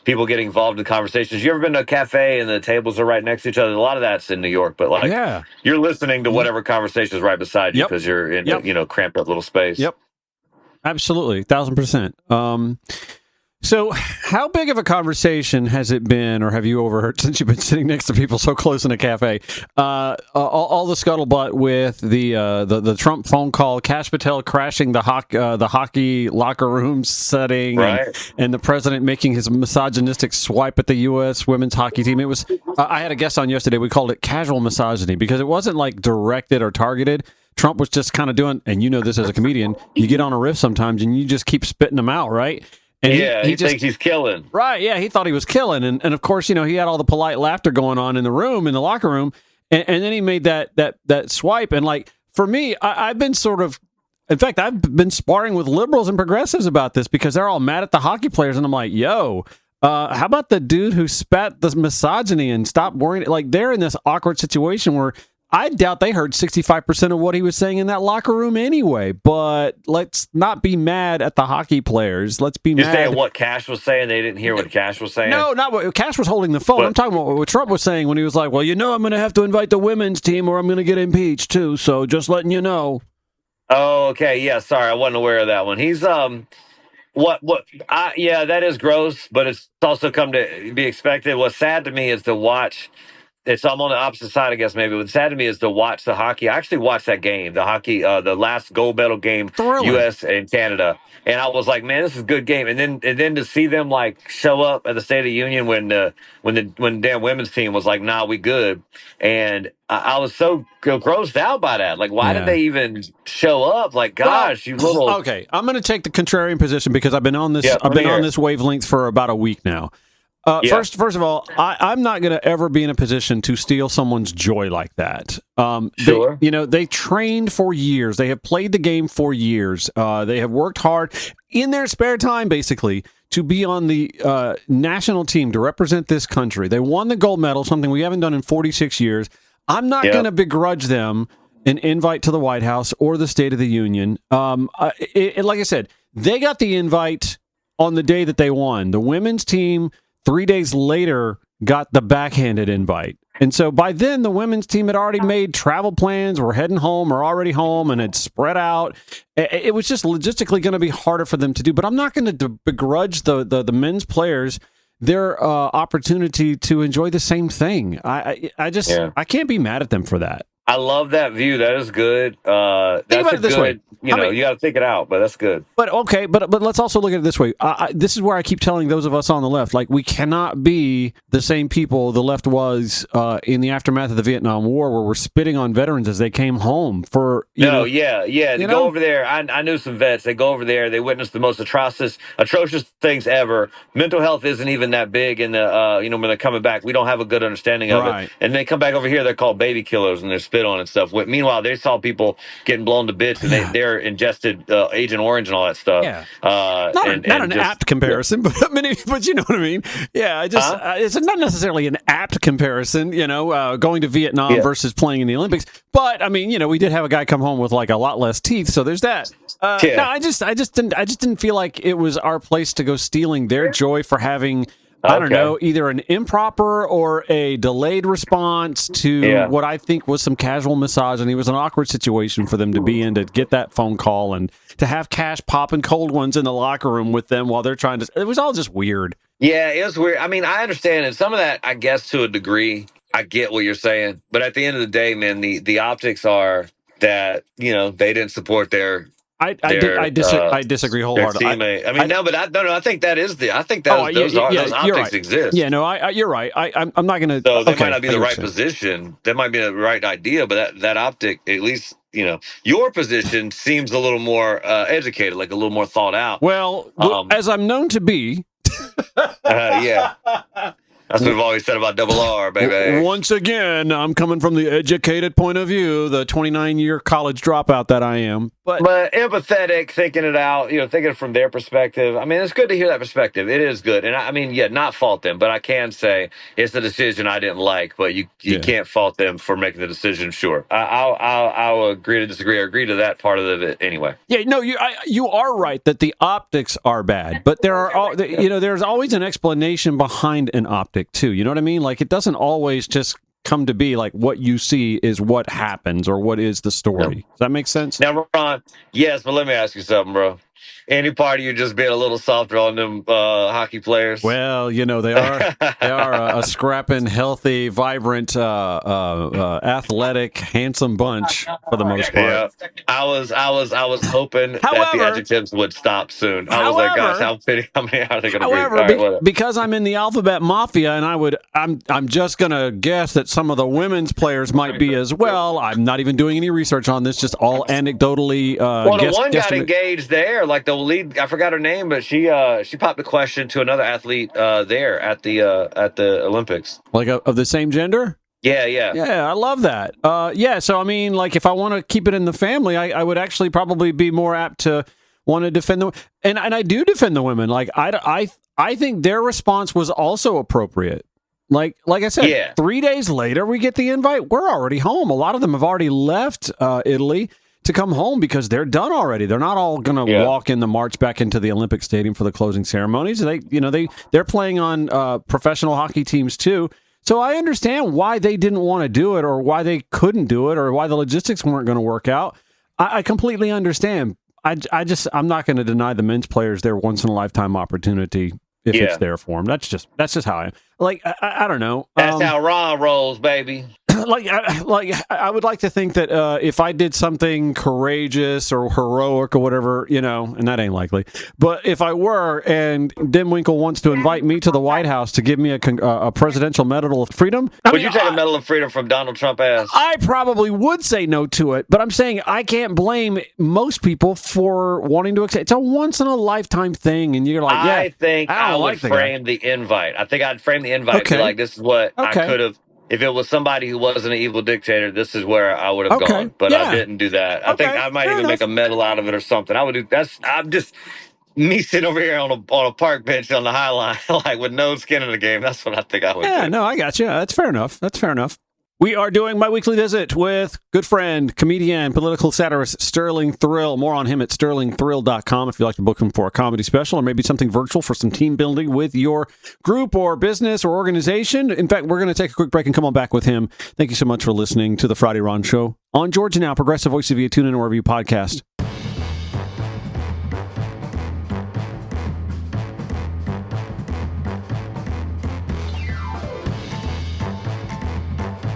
people getting involved in conversations. You ever been to a cafe and the tables are right next to each other? A lot of that's in New York, but you're listening to whatever conversation is right beside you because you're in a cramped up little space. Yep. Absolutely, 1,000%. So how big of a conversation has it been, or have you overheard since you've been sitting next to people so close in a cafe? All the scuttlebutt with the Trump phone call, Kash Patel crashing the hockey locker room setting, and the president making his misogynistic swipe at the U.S. women's hockey team. It was I had a guest on yesterday. We called it casual misogyny because it wasn't like directed or targeted. Trump was just kind of doing, and you know this as a comedian, you get on a riff sometimes and you just keep spitting them out, right? And he just thinks he's killing. Right, yeah, he thought he was killing. And of course, he had all the polite laughter going on in the locker room, and then he made that swipe. And like, for me, I've been in fact, I've been sparring with liberals and progressives about this because they're all mad at the hockey players, and I'm like, yo, how about the dude who spat the misogyny and stopped worrying? Like, they're in this awkward situation where I doubt they heard 65% of what he was saying in that locker room anyway. But let's not be mad at the hockey players. Let's be You're mad. saying what Cash was saying? They didn't hear what Cash was saying? No, not what Cash was holding the phone. I'm talking about what Trump was saying when he was like, well, I'm going to have to invite the women's team or I'm going to get impeached too. So just letting you know. Oh, okay. Yeah, sorry. I wasn't aware of that one. He's, yeah, that is gross, but it's also come to be expected. What's sad to me is to watch. I'm on the opposite side, I guess, maybe. What's sad to me is to watch the hockey. I actually watched that game, the hockey, the last gold medal game, Thrilling. U.S. and Canada. And I was like, man, this is a good game. And then to see them like show up at the State of the Union when the damn women's team was like, nah, we good. And I was so grossed out by that. Like, why did they even show up? Like, gosh, you little. Okay, I'm going to take the contrarian position because I've been on this. I've been on this wavelength for about a week now. First of all, I'm not going to ever be in a position to steal someone's joy like that. Sure. They trained for years. They have played the game for years. They have worked hard in their spare time, basically, to be on the national team to represent this country. They won the gold medal, something we haven't done in 46 years. I'm not going to begrudge them an invite to the White House or the State of the Union. Like I said, they got the invite on the day that they won. The women's team 3 days later got the backhanded invite. And so by then, the women's team had already made travel plans, were heading home or already home, and had spread out. It was just logistically going to be harder for them to do. But I'm not going to begrudge the men's players their opportunity to enjoy the same thing. I can't be mad at them for that. I love that view. That is good. That's think about it this way. You got to think it out, but that's good. But okay, but let's also look at it this way. This is where I keep telling those of us on the left, like, we cannot be the same people the left was in the aftermath of the Vietnam War, where we're spitting on veterans as they came home for. They go over there. I knew some vets. They go over there. They witness the most atrocious things ever. Mental health isn't even that big in the when they're coming back. We don't have a good understanding of it. And they come back over here. They're called baby killers and they're spit on and stuff. Meanwhile, they saw people getting blown to bits and they're ingested Agent Orange and all that stuff. Yeah. Not an apt comparison, but but you know what I mean. Yeah, it's not necessarily an apt comparison. Going to Vietnam versus playing in the Olympics. But I mean, we did have a guy come home with like a lot less teeth, so there's that. No, I just didn't feel like it was our place to go stealing their joy for having. I don't know, either an improper or a delayed response to what I think was some casual misogyny. It was an awkward situation for them to be in, to get that phone call and to have Cash popping cold ones in the locker room with them while they're trying to. It was all just weird. Yeah, it was weird. I mean, I understand it. Some of that, I guess, to a degree, I get what you're saying. But at the end of the day, man, the optics are that, they didn't support their. I disagree wholeheartedly. I think that is those optics exist. Yeah, no, you're right. I'm not going to. So they might not be the right position. That might be the right idea, but that optic, at least, your position seems a little more educated, like a little more thought out. Well, as I'm known to be. Yeah. That's what we've always said about Double R, baby. Once again, I'm coming from the educated point of view, the 29-year college dropout that I am. But empathetic, thinking it out, thinking from their perspective. I mean, it's good to hear that perspective. It is good. And not fault them, but I can say it's the decision I didn't like, but you can't fault them for making the decision, sure. I'll agree to disagree or agree to that part of it anyway. Yeah, no, you are right that the optics are bad, but there's always an explanation behind an optic too. You know what I mean? Like, it doesn't always just come to be like what you see is what happens or what is the story. Does that make sense? Now, Ron, yes, but let me ask you something, bro. any part of you just being a little softer on them hockey players? Well, they are a scrapping, healthy, vibrant, athletic, handsome bunch for the most part. Yeah, I was hoping that the However- adjectives would stop soon. I was like, gosh, how many are they going to be? However, All right, whatever. because I'm in the alphabet mafia, and I'm just gonna guess that some of the women's players might be as well. I'm not even doing any research on this, just all anecdotally. Well, the one got engaged there, like the lead. I forgot her name, but she popped the question to another athlete there at the Olympics. Like of the same gender. Yeah. I love that. So I mean, like, if I want to keep it in the family, I would actually probably be more apt to want to defend them, and I do defend the women. Like, I think their response was also appropriate. Like I said, 3 days later we get the invite. We're already home. A lot of them have already left Italy to come home because they're done already. They're not all going to walk in the march back into the Olympic Stadium for the closing ceremonies. They're playing on professional hockey teams too. So I understand why they didn't want to do it, or why they couldn't do it, or why the logistics weren't going to work out. I completely understand. I'm not going to deny the men's players their once in a lifetime opportunity if it's there for them. That's just how I am. Like, I don't know. That's how Ron rolls, baby. I would like to think that if I did something courageous or heroic or whatever, and that ain't likely. But if I were, and Dimwinkle wants to invite me to the White House to give me a presidential Medal of Freedom, would you take a Medal of Freedom from Donald Trump ass? I probably would say no to it. But I'm saying I can't blame most people for wanting to accept. It's a once in a lifetime thing, and you're like, I think I would like frame the invite. I think I'd frame the invite. Okay. Like, this is what I could have. If it was somebody who wasn't an evil dictator, this is where I would have gone. But I didn't do that. I think I might even make a medal out of it or something. I would do. I'm just me sitting over here on a park bench on the High Line, like with no skin in the game. That's what I think I would do. Yeah, no, I got you. That's fair enough. We are doing my weekly visit with good friend, comedian, political satirist Sterling Thrill. More on him at sterlingthrill.com if you'd like to book him for a comedy special, or maybe something virtual for some team building with your group or business or organization. In fact, we're going to take a quick break and come on back with him. Thank you so much for listening to the Friday Ron Show on Georgia Now, Progressive Voice via TuneIn or wherever you podcast.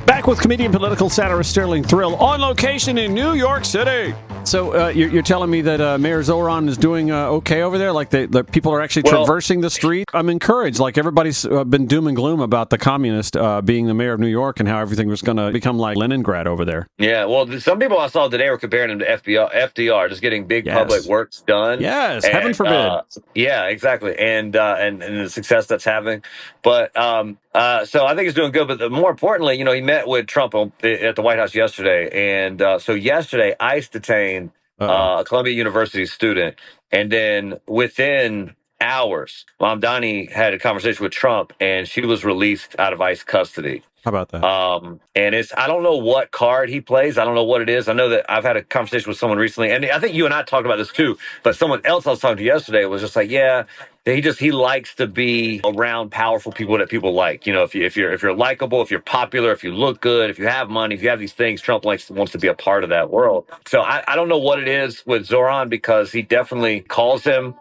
Back with comedian, political satirist Sterling Thrill on location in New York City. So you're telling me that Mayor Zoran is doing okay over there? Like the people are actually traversing the street? I'm encouraged. Like, everybody's been doom and gloom about the communist being the mayor of New York and how everything was going to become like Leningrad over there. Yeah, well, some people I saw today were comparing him to FDR, just getting big public works done. Yes, heaven forbid. Yeah, exactly, and the success that's having. But so I think he's doing good. But more importantly, he met with Trump at the White House yesterday, and so yesterday ICE detained a Columbia University student, and then within hours, Mamdani had a conversation with Trump, and she was released out of ICE custody. How about that? And I don't know what card he plays. I don't know what it is. I know that I've had a conversation with someone recently, and I think you and I talked about this too, but someone else I was talking to yesterday was just like, he likes to be around powerful people that people like. If you're likable, if you're popular, if you look good, if you have money, if you have these things, Trump wants to be a part of that world. So I don't know what it is with Zoran, because he definitely calls him,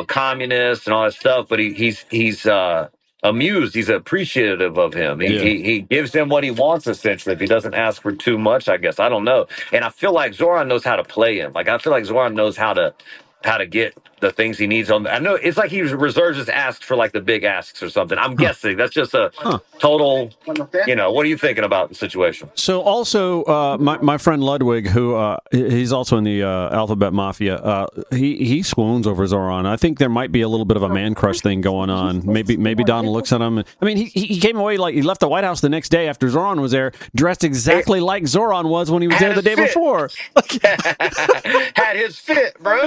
communist and all that stuff, but he's amused. He's appreciative of him. He gives him what he wants, essentially, if he doesn't ask for too much, I guess. I don't know. And I feel like Zoran knows how to play him. Like, I feel like Zoran knows how to get the things he needs on. I know it's like he reserves his asks for like the big asks or something. I'm guessing that's just a total, what are you thinking about the situation? So also my friend Ludwig, who he's also in the Alphabet Mafia, he swoons over Zoran. I think there might be a little bit of a man crush thing going on. Maybe Donald looks at him. He came away, like, he left the White House the next day after Zoran was there, dressed exactly like Zoran was when he was there the day before. Had his fit, bro.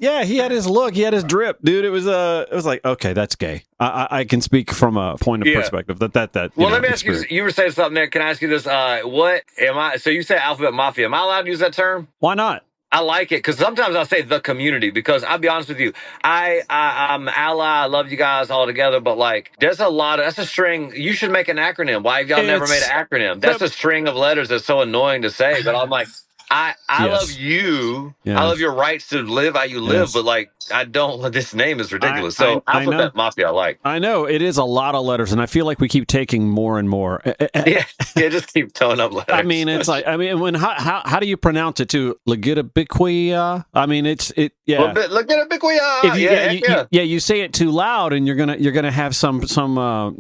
He had his look, he had his drip, dude. It was like, okay, that's gay. I can speak from a point of perspective that. Well, let me ask you. You were saying something there. Can I ask you this? What am I? So you say Alphabet Mafia. Am I allowed to use that term? Why not? I like it, because sometimes I'll say the community, because I'll be honest with you, I'm ally, I love you guys all together, but like, that's a string. You should make an acronym. Why have y'all never made an acronym? That's a string of letters that's so annoying to say, but I'm like, I love Yes. you. Yes. I love your rights to live how you live, Yes. but like I don't. This name is ridiculous. I So know. Alphabet Mafia, I like. I know it is a lot of letters, and I feel like we keep taking more and more. Yeah, just keep towing up letters. I mean, it's like when how do you pronounce it too? Legitibiquia. I mean, yeah. Look at it, Biquia. If you you say it too loud, and you're gonna have some some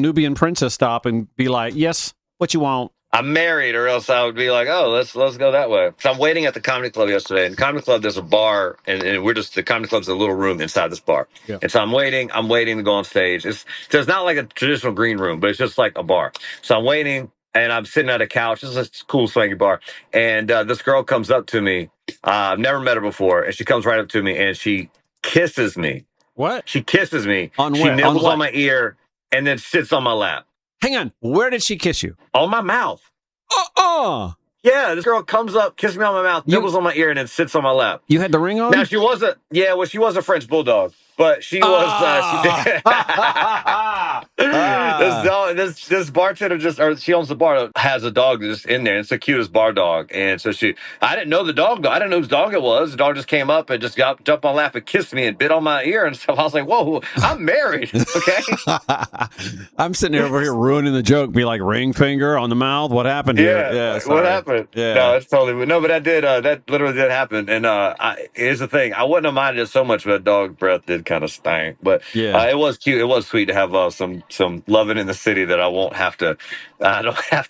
Nubian princess stop and be like, yes, what you want. I'm married, or else I would be like, oh, let's go that way. So I'm waiting at the comedy club yesterday. In the comedy club, there's a bar, and the comedy club's a little room inside this bar. Yeah. And so I'm waiting to go on stage. So it's not like a traditional green room, but it's just like a bar. So I'm waiting, and I'm sitting at a couch. This is a cool, swanky bar. And this girl comes up to me. I've never met her before, and she comes right up to me, and she kisses me. What? She kisses me. On she where? nibbles on my ear, and then sits on my lap. Hang on. Where did she kiss you? On my mouth. Yeah, this girl comes up, kisses me on my mouth, nibbles on my ear, and then sits on my lap. You had the ring on? Now she was a French bulldog, but she was. This bartender she owns the bar, has a dog just in there. It's the cutest bar dog, and so I didn't know the dog. I didn't know whose dog it was. The dog just came up and just jumped on my lap and kissed me and bit on my ear and stuff. I was like, whoa, I'm married. Okay. I'm sitting over here ruining the joke. Be like, ring finger on the mouth. What happened here? Yeah, what happened? Yeah. No, it's totally no, but that literally did happen. And here's the thing: I wouldn't have minded it so much, but dog breath did kind of stank. But it was cute. It was sweet to have some loving in the city that I don't have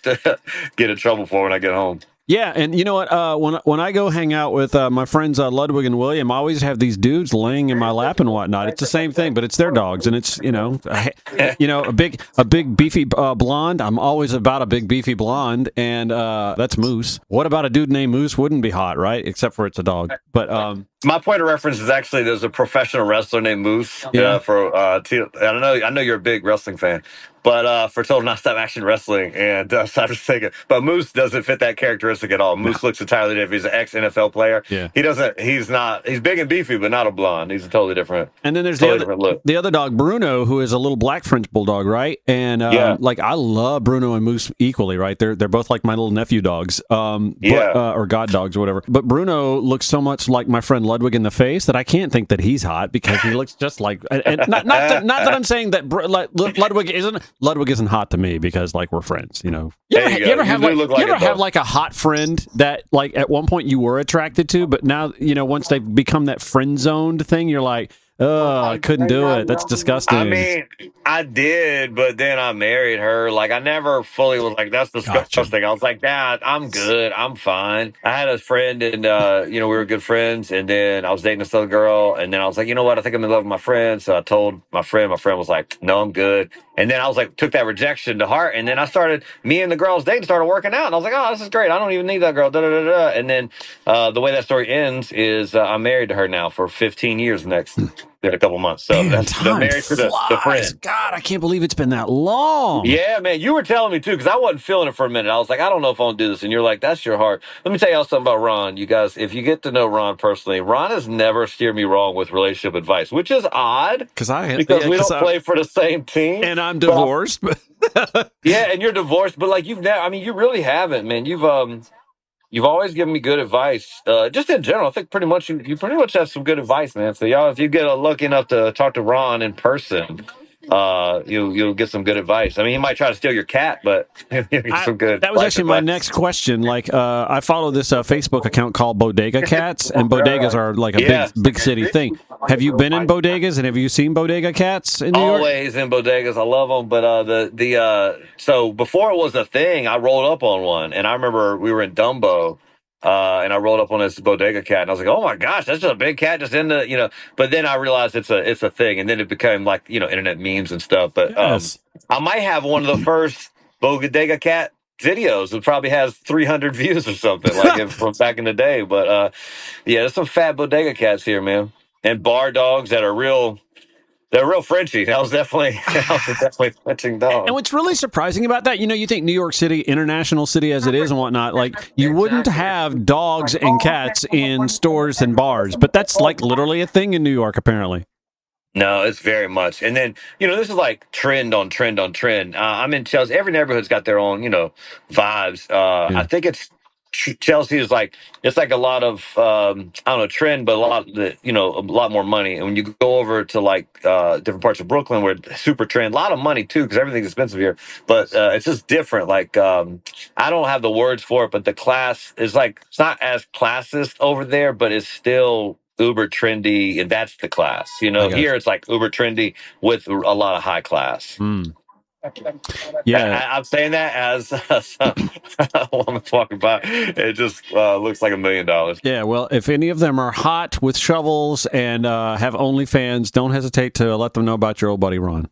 to get in trouble for when I get home. Yeah, and you know what? When I go hang out with my friends Ludwig and William, I always have these dudes laying in my lap and whatnot. It's the same thing, but it's their dogs, and it's a big beefy blonde. I'm always about a big beefy blonde, and that's Moose. What about a dude named Moose? Wouldn't be hot, right? Except for it's a dog. But my point of reference is actually there's a professional wrestler named Moose. Yeah. I know you're a big wrestling fan. But for Total Nonstop Action Wrestling, and so I'm just thinking, but Moose doesn't fit that characteristic at all. Moose looks entirely different. He's an ex-NFL player. Yeah. He's big and beefy, but not a blonde. He's a totally different. And then there's the other dog, Bruno, who is a little black French bulldog, right? And I love Bruno and Moose equally, right? They're both like my little nephew dogs, or god dogs or whatever. But Bruno looks so much like my friend Ludwig in the face that I can't think that he's hot because he looks just like. And not that I'm saying that Ludwig isn't hot to me because like we're friends, you know. You ever have like a hot friend that like at one point you were attracted to, but now once they've become that friend zoned thing, you're like, oh, I couldn't do it. That's disgusting. I mean, I did, but then I married her. Like, I never fully was like, that's disgusting. Gotcha. I was like, nah, I'm good. I'm fine. I had a friend, and, we were good friends, and then I was dating this other girl, and then I was like, you know what? I think I'm in love with my friend. So I told my friend. My friend was like, no, I'm good. And then I was like, took that rejection to heart, and then me and the girl I was dating started working out, and I was like, oh, this is great. I don't even need that girl. Da, da, da, da. And then the way that story ends is I'm married to her now for 15 years next. In a couple months. So that's married to the friend. God, I can't believe it's been that long. Yeah, man. You were telling me too, because I wasn't feeling it for a minute. I was like, I don't know if I want to do this. And you're like, that's your heart. Let me tell y'all something about Ron. You guys, if you get to know Ron personally, Ron has never steered me wrong with relationship advice, which is odd. Because we don't play for the same team. And I'm divorced. Yeah, and you're divorced, but like you really haven't, man. You've always given me good advice, just in general. I think pretty much you pretty much have some good advice, man. So y'all, if you get lucky enough to talk to Ron in person, you'll get some good advice. I mean, he might try to steal your cat, but some good. That was actually my next question. Like, I follow this Facebook account called Bodega Cats, and bodegas are like a big city thing. Have you been in bodegas, and have you seen bodega cats in New York? Always in bodegas. I love them, but so before it was a thing, I rolled up on one, and I remember we were in Dumbo. And I rolled up on this bodega cat, and I was like, "Oh my gosh, that's just a big cat just in the." But then I realized it's a thing, and then it became like internet memes and stuff. But I might have one of the first bodega cat videos. It probably has 300 views or something from back in the day. But there's some fat bodega cats here, man, and bar dogs that are real. They're real Frenchy. I was definitely Frenching dogs. And what's really surprising about that, you think New York City, international city as it is and whatnot, like you wouldn't have dogs and cats in stores and bars, but that's like literally a thing in New York, apparently. No, it's very much. And then, this is like trend on trend on trend. I'm in Chelsea. Every neighborhood's got their own, vibes. I think it's Chelsea is like, it's like a lot of I don't know, trend, but a lot more money. And when you go over to like different parts of Brooklyn where it's super trend, a lot of money too, because everything's expensive here. But it's just different. Like I don't have the words for it, but the class is like, it's not as classist over there, but it's still uber trendy, and that's the class. Here it's like uber trendy with a lot of high class. Yeah, I'm saying that as a woman walking by. It just looks like $1 million. yeah. Well, if any of them are hot with shovels and have OnlyFans, don't hesitate to let them know about your old buddy Ron.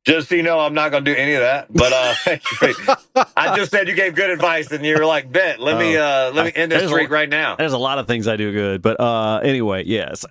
Just so you know, I'm not going to do any of that. But I just said you gave good advice, and you were like, "Bet, let me end this streak right now." There's a lot of things I do good, but anyway, yes.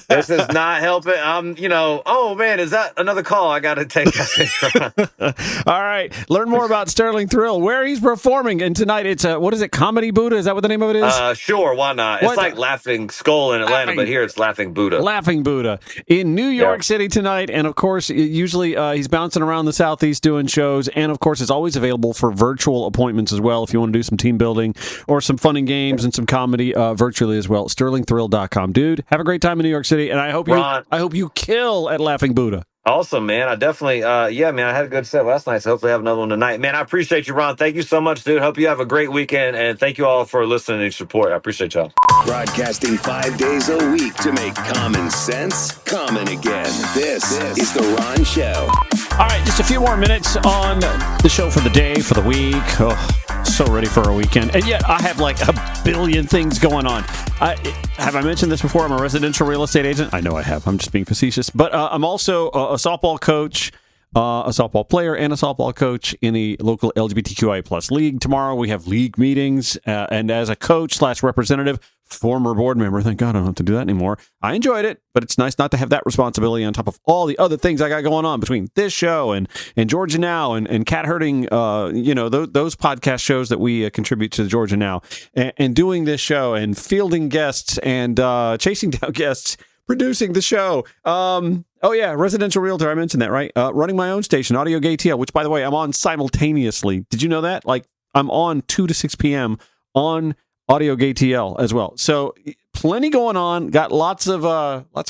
This is not helping. Oh man, is that another call? I got to take that. All right, learn more about Sterling Thrill, where he's performing, and tonight it's what is it? Comedy Buddha? Is that what the name of it is? Sure, why not? It's like Laughing Skull in Atlanta, but here it's Laughing Buddha. Laughing Buddha in New York City tonight, and of course, usually he's bouncing around the Southeast doing shows, and of course, it's always available for virtual appointments as well if you want to do some team building or some fun and games and some comedy virtually as well. SterlingThrill.com, dude. Have a great time in New York City, and I hope you kill at Laughing Buddha. Awesome, man. I definitely, man, I had a good set last night, so hopefully I have another one tonight. Man, I appreciate you, Ron. Thank you so much, dude. Hope you have a great weekend, and thank you all for listening and support. I appreciate y'all. Broadcasting 5 days a week to make common sense common again. This is The Ron Show. All right, just a few more minutes on the show for the day, for the week. Oh, so ready for a weekend. And yet I have like a billion things going on. Have I mentioned this before? I'm a residential real estate agent. I know I have. I'm just being facetious. But I'm also a softball coach, a softball player, and a softball coach in the local LGBTQIA plus league. Tomorrow we have league meetings. And as a coach / representative, former board member, thank God I don't have to do that anymore. I enjoyed it, but it's nice not to have that responsibility on top of all the other things I got going on between this show and Georgia Now and cat herding, those podcast shows that we contribute to Georgia Now, and doing this show and fielding guests and chasing down guests, producing the show. Residential realtor, I mentioned that, right? Running my own station, Audio Gay TL, which, by the way, I'm on simultaneously. Did you know that? Like, I'm on 2 to 6 p.m. on Audio Gay TL as well. So plenty going on. Got lots of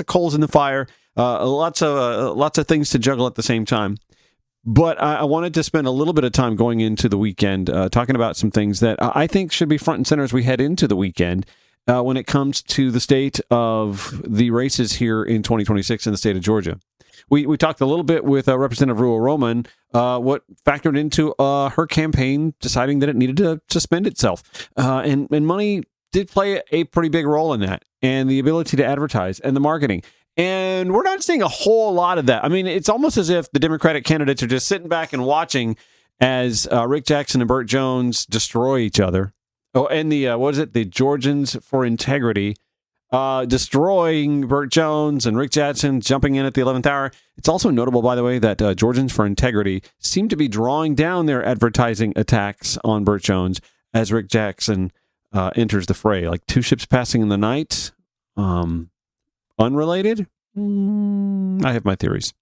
coals in the fire. Lots of things to juggle at the same time. But I wanted to spend a little bit of time going into the weekend talking about some things that I think should be front and center as we head into the weekend when it comes to the state of the races here in 2026 in the state of Georgia. We talked a little bit with Representative Ruwa Romman, what factored into her campaign deciding that it needed to suspend itself. And money did play a pretty big role in that, and the ability to advertise and the marketing. And we're not seeing a whole lot of that. I mean, it's almost as if the Democratic candidates are just sitting back and watching as Rick Jackson and Burt Jones destroy each other. Oh, and the Georgians for Integrity destroying Burt Jones and Rick Jackson jumping in at the 11th hour. It's also notable, by the way, that Georgians for Integrity seem to be drawing down their advertising attacks on Burt Jones as Rick Jackson enters the fray. Like 2 ships passing in the night. Unrelated? I have my theories.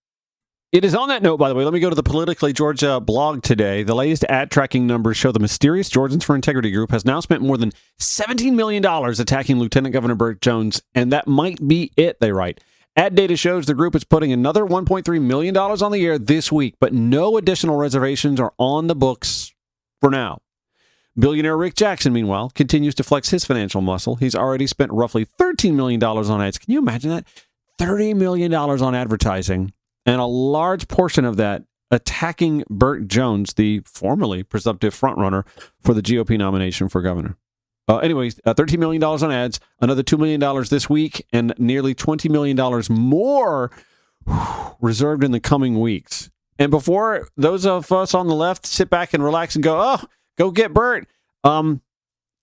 It is on that note, by the way, let me go to the Politically Georgia blog today. The latest ad tracking numbers show the mysterious Georgians for Integrity group has now spent more than $17 million attacking Lieutenant Governor Burt Jones, and that might be it, they write. Ad data shows the group is putting another $1.3 million on the air this week, but no additional reservations are on the books for now. Billionaire Rick Jackson, meanwhile, continues to flex his financial muscle. He's already spent roughly $13 million on ads. Can you imagine that? $30 million on advertising. And a large portion of that attacking Burt Jones, the formerly presumptive frontrunner for the GOP nomination for governor. Anyways, $13 million on ads, another $2 million this week, and nearly $20 million more reserved in the coming weeks. And before those of us on the left sit back and relax and go, oh, go get Burt,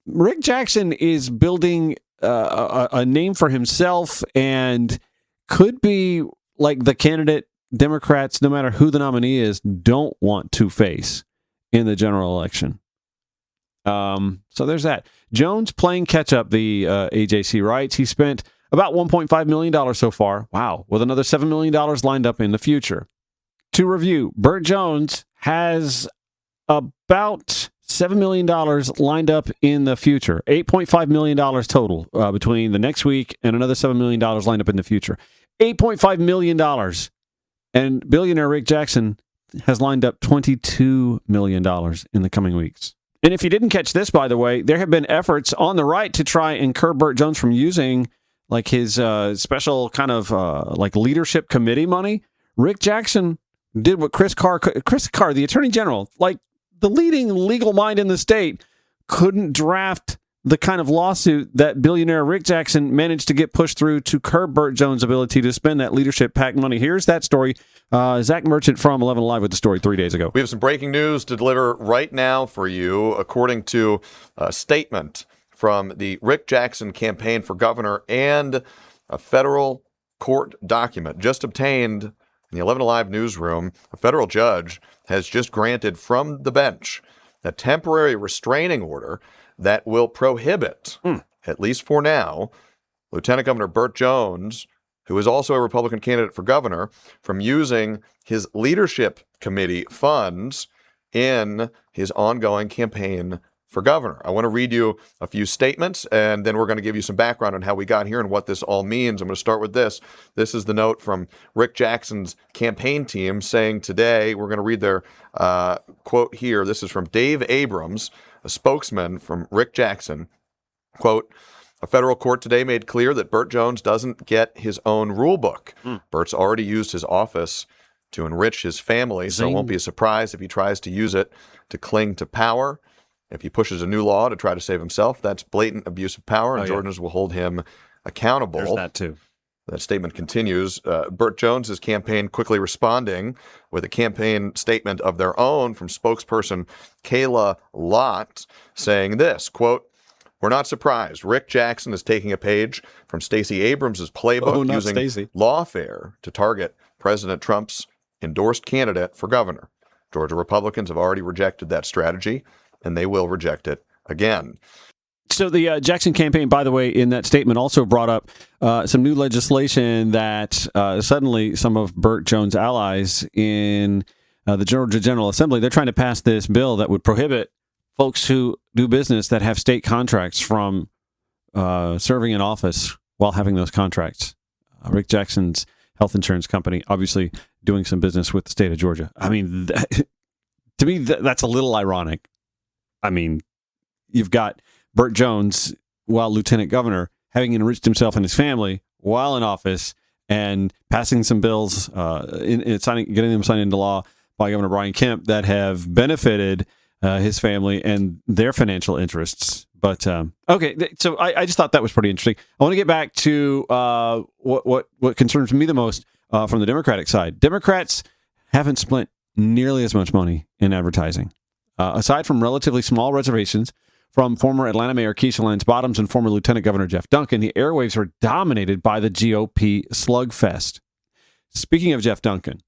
Rick Jackson is building a name for himself and could be like the candidate Democrats, no matter who the nominee is, don't want to face in the general election. So there's that. Jones playing catch up, the AJC writes. He spent about $1.5 million so far. Wow. With another $7 million lined up in the future. To review, Burt Jones has about $7 million lined up in the future. $8.5 million total between the next week and another $7 million lined up in the future. $8.5 million. And billionaire Rick Jackson has lined up $22 million in the coming weeks. And if you didn't catch this, by the way, there have been efforts on the right to try and curb Burt Jones from using like his special kind of like leadership committee money. Rick Jackson did what Chris Carr, the attorney general, like the leading legal mind in the state, couldn't draft the kind of lawsuit that billionaire Rick Jackson managed to get pushed through to curb Burt Jones' ability to spend that leadership PAC money. Here's that story. Zach Merchant from 11 Live with the story 3 days ago. We have some breaking news to deliver right now for you, according to a statement from the Rick Jackson campaign for governor and a federal court document just obtained in the 11 Alive newsroom. A federal judge has just granted from the bench a temporary restraining order that will prohibit, at least for now, Lieutenant Governor Burt Jones, who is also a Republican candidate for governor, from using his leadership committee funds in his ongoing campaign for governor. I want to read you a few statements, and then we're going to give you some background on how we got here and what this all means. I'm going to start with this. This is the note from Rick Jackson's campaign team saying today, we're going to read their quote here. This is from Dave Abrams, a spokesman from Rick Jackson. Quote, a federal court today made clear that Burt Jones doesn't get his own rule book. Burt's already used his office to enrich his family, so it won't be a surprise if he tries to use it to cling to power. If he pushes a new law to try to save himself, that's blatant abuse of power, and Georgians will hold him accountable. There's that too. That statement continues. Burt Jones' campaign quickly responding with a campaign statement of their own from spokesperson Kayla Lott saying this, quote, we're not surprised. Rick Jackson is taking a page from Stacey Abrams' playbook using lawfare to target President Trump's endorsed candidate for governor. Georgia Republicans have already rejected that strategy, and they will reject it again. So the Jackson campaign, by the way, in that statement also brought up some new legislation that suddenly some of Burt Jones' allies in the Georgia General Assembly, they're trying to pass this bill that would prohibit folks who do business that have state contracts from serving in office while having those contracts. Rick Jackson's health insurance company, obviously doing some business with the state of Georgia. I mean, to me, that's a little ironic. I mean, you've got Burt Jones, while lieutenant governor, having enriched himself and his family while in office and passing some bills, getting them signed into law by Governor Brian Kemp that have benefited his family and their financial interests. But okay, so I just thought that was pretty interesting. I want to get back to what concerns me the most from the Democratic side. Democrats haven't spent nearly as much money in advertising. Aside from relatively small reservations from former Atlanta Mayor Keisha Lance Bottoms and former Lieutenant Governor Geoff Duncan, the airwaves are dominated by the GOP slugfest. Speaking of Geoff Duncan,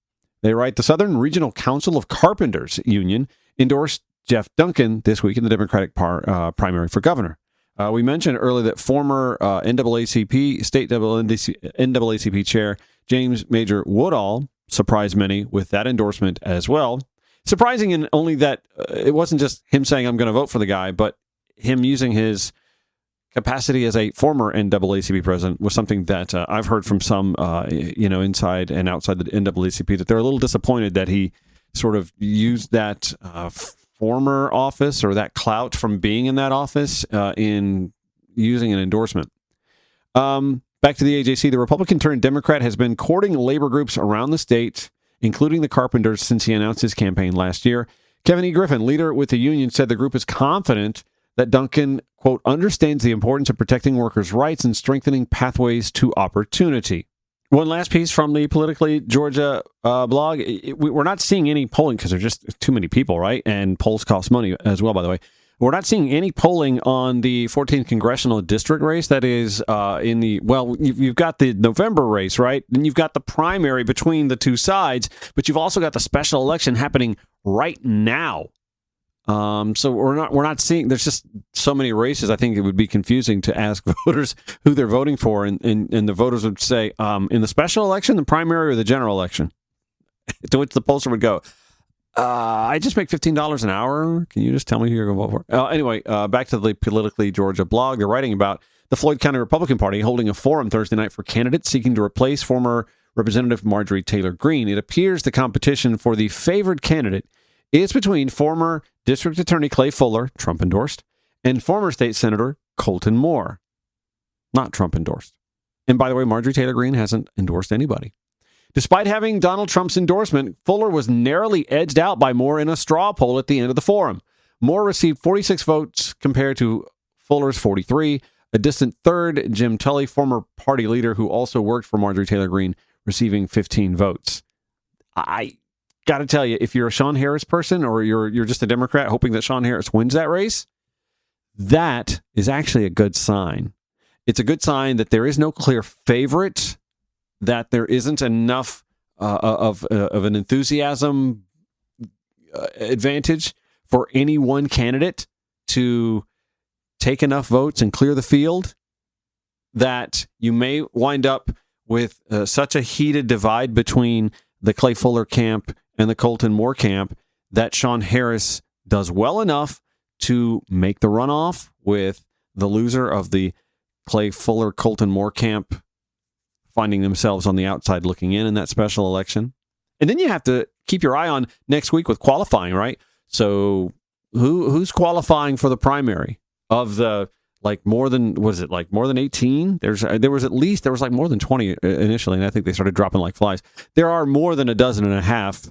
they write, the Southern Regional Council of Carpenters Union endorsed Geoff Duncan this week in the Democratic primary for governor. We mentioned earlier that former NAACP, state NAACP chair James Major Woodall surprised many with that endorsement as well. Surprising in only that it wasn't just him saying, I'm going to vote for the guy, but him using his capacity as a former NAACP president was something that I've heard from some, inside and outside the NAACP, that they're a little disappointed that he sort of used that former office or that clout from being in that office in using an endorsement. Back to the AJC, the Republican-turned-Democrat has been courting labor groups around the state, including the carpenters, since he announced his campaign last year. Kevin E. Griffin, leader with the union, said the group is confident that Duncan, quote, understands the importance of protecting workers' rights and strengthening pathways to opportunity. One last piece from the Politically Georgia blog. We're not seeing any polling because there's just too many people, right? And polls cost money as well, by the way. We're not seeing any polling on the 14th congressional district race. That is you've got the November race, right? Then you've got the primary between the two sides, but you've also got the special election happening right now. So we're not seeing. There's just so many races. I think it would be confusing to ask voters who they're voting for, and the voters would say, in the special election, the primary, or the general election, to which the pollster would go, I just make $15 an hour. Can you just tell me who you're going to vote for? Anyway, back to the Politically Georgia blog. They're writing about the Floyd County Republican Party holding a forum Thursday night for candidates seeking to replace former Representative Marjorie Taylor Greene. It appears the competition for the favored candidate is between former District Attorney Clay Fuller, Trump endorsed, and former State Senator Colton Moore, not Trump endorsed. And by the way, Marjorie Taylor Greene hasn't endorsed anybody. Despite having Donald Trump's endorsement, Fuller was narrowly edged out by Moore in a straw poll at the end of the forum. Moore received 46 votes compared to Fuller's 43. A distant third, Jim Tully, former party leader who also worked for Marjorie Taylor Greene, receiving 15 votes. I got to tell you, if you're a Sean Harris person or you're just a Democrat hoping that Sean Harris wins that race, that is actually a good sign. It's a good sign that there is no clear favorite, that there isn't enough of an enthusiasm advantage for any one candidate to take enough votes and clear the field, that you may wind up with such a heated divide between the Clay Fuller camp and the Colton Moore camp that Sean Harris does well enough to make the runoff, with the loser of the Clay Fuller Colton Moore camp finding themselves on the outside looking in that special election. And then you have to keep your eye on next week with qualifying, right? So who's qualifying for the primary of the, like, more than 18? There was like more than 20 initially, and I think they started dropping like flies. There are more than a dozen and a half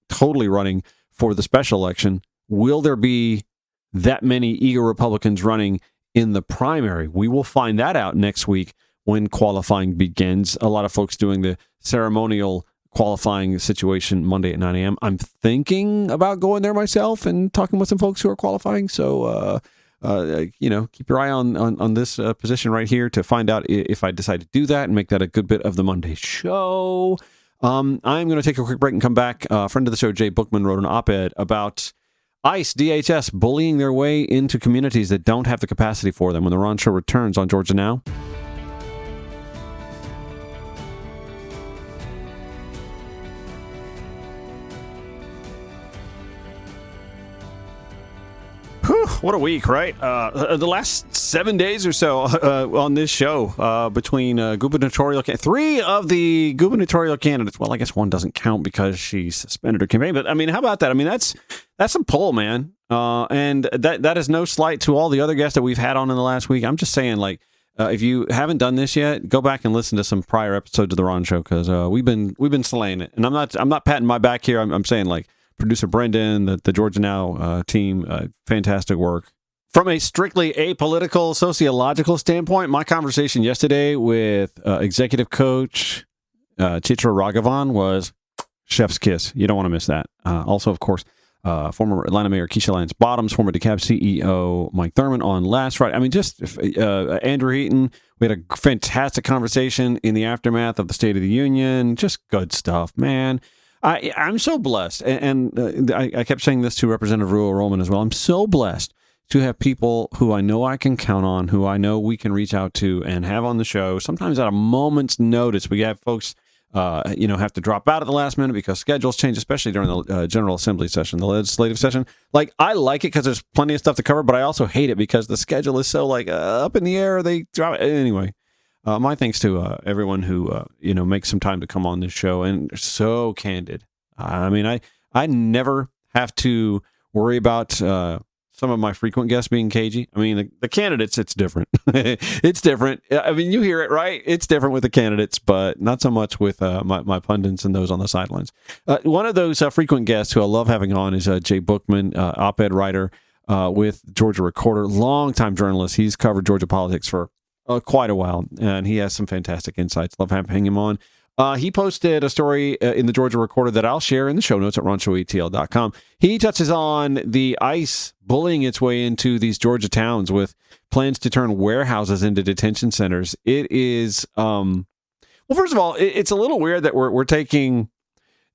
totally running for the special election. Will there be that many eager Republicans running in the primary? We will find that out next week when qualifying begins. A lot of folks doing the ceremonial qualifying situation Monday at 9 a.m. I'm thinking about going there myself and talking with some folks who are qualifying. So, keep your eye on this position right here to find out if I decide to do that and make that a good bit of the Monday show. I'm going to take a quick break and come back. A friend of the show, Jay Bookman, wrote an op-ed about ICE, DHS bullying their way into communities that don't have the capacity for them. When the Ron Show returns on Georgia Now. Whew, what a week, right? The last 7 days or so on this show between gubernatorial three of the gubernatorial candidates. Well, I guess one doesn't count because she suspended her campaign. But I mean, how about that? I mean, that's some pull, man. And that is no slight to all the other guests that we've had on in the last week. I'm just saying, like, if you haven't done this yet, go back and listen to some prior episodes of the Ron Show, because we've been slaying it. And I'm not patting my back here. I'm saying, like, producer Brendan, the Georgia Now team, fantastic work. From a strictly apolitical, sociological standpoint, my conversation yesterday with executive coach Chitra Raghavan was chef's kiss. You don't want to miss that. Also, of course, former Atlanta Mayor Keisha Lance Bottoms, former DeKalb CEO Mike Thurman on last Friday. I mean, just Andrew Heaton. We had a fantastic conversation in the aftermath of the State of the Union. Just good stuff, man. I'm so blessed, and I kept saying this to Representative Ruwa Romman as well. I'm so blessed to have people who I know I can count on, who I know we can reach out to and have on the show. Sometimes at a moment's notice, we have folks, have to drop out at the last minute because schedules change, especially during the General Assembly session, the legislative session. Like, I like it because there's plenty of stuff to cover, but I also hate it because the schedule is so up in the air. They drop it anyway. My thanks to everyone who makes some time to come on this show and so candid. I mean, I never have to worry about some of my frequent guests being cagey. I mean, the candidates, it's different. It's different. I mean, you hear it, right? It's different with the candidates, but not so much with my pundits and those on the sidelines. One of those frequent guests who I love having on is Jay Bookman, op-ed writer with Georgia Recorder, longtime journalist. He's covered Georgia politics for quite a while, and he has some fantastic insights. Love having him on. He posted a story in the Georgia Recorder that I'll share in the show notes at ronshowetl.com. He touches on the ICE bullying its way into these Georgia towns with plans to turn warehouses into detention centers. It is, well, first of all, it's a little weird that we're taking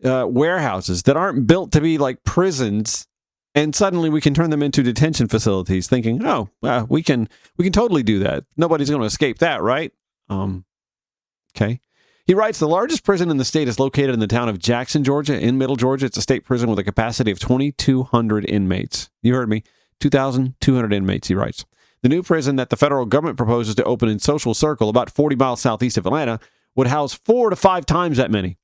warehouses that aren't built to be like prisons, and suddenly we can turn them into detention facilities, thinking, we can totally do that. Nobody's going to escape that, right? Okay. He writes, the largest prison in the state is located in the town of Jackson, Georgia, in Middle Georgia. It's a state prison with a capacity of 2,200 inmates. You heard me. 2,200 inmates, he writes. The new prison that the federal government proposes to open in Social Circle, about 40 miles southeast of Atlanta, would house 4 to 5 times that many.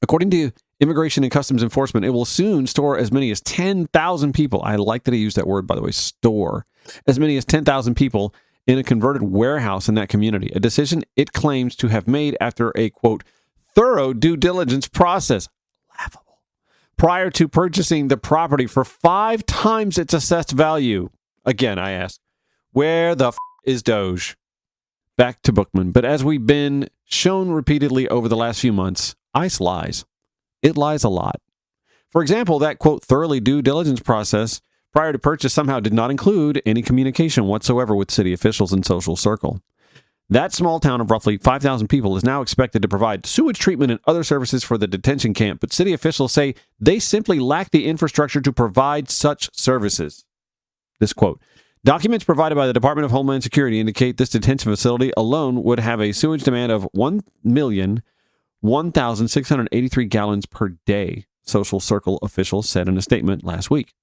According to Immigration and Customs Enforcement, it will soon store as many as 10,000 people. I like that he used that word, by the way, store. As many as 10,000 people in a converted warehouse in that community, a decision it claims to have made after a, quote, thorough due diligence process. Laughable. Prior to purchasing the property for 5 times its assessed value. Again, I ask, where the is Doge? Back to Bookman. But as we've been shown repeatedly over the last few months, ICE lies. It lies a lot. For example, that, quote, thoroughly due diligence process prior to purchase somehow did not include any communication whatsoever with city officials in Social Circle. That small town of roughly 5,000 people is now expected to provide sewage treatment and other services for the detention camp, but city officials say they simply lack the infrastructure to provide such services. This quote, documents provided by the Department of Homeland Security indicate this detention facility alone would have a sewage demand of 1,001,683 gallons per day, Social Circle officials said in a statement last week.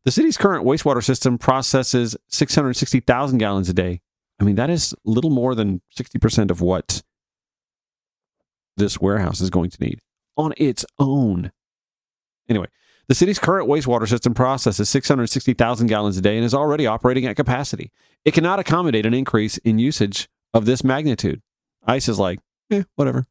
The city's current wastewater system processes 660,000 gallons a day. I mean, that is little more than 60% of what this warehouse is going to need on its own. Anyway, the city's current wastewater system processes 660,000 gallons a day and is already operating at capacity. It cannot accommodate an increase in usage of this magnitude. ICE is like, whatever.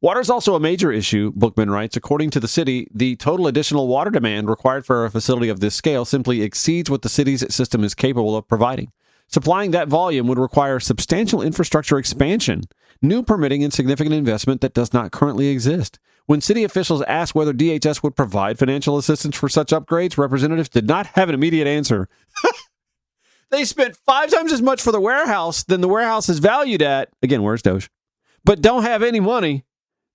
Water is also a major issue, Bookman writes. According to the city, the total additional water demand required for a facility of this scale simply exceeds what the city's system is capable of providing. Supplying that volume would require substantial infrastructure expansion, new permitting, and significant investment that does not currently exist. When city officials asked whether DHS would provide financial assistance for such upgrades, representatives did not have an immediate answer. They spent 5 times as much for the warehouse than the warehouse is valued at. Again, where's Doge? But don't have any money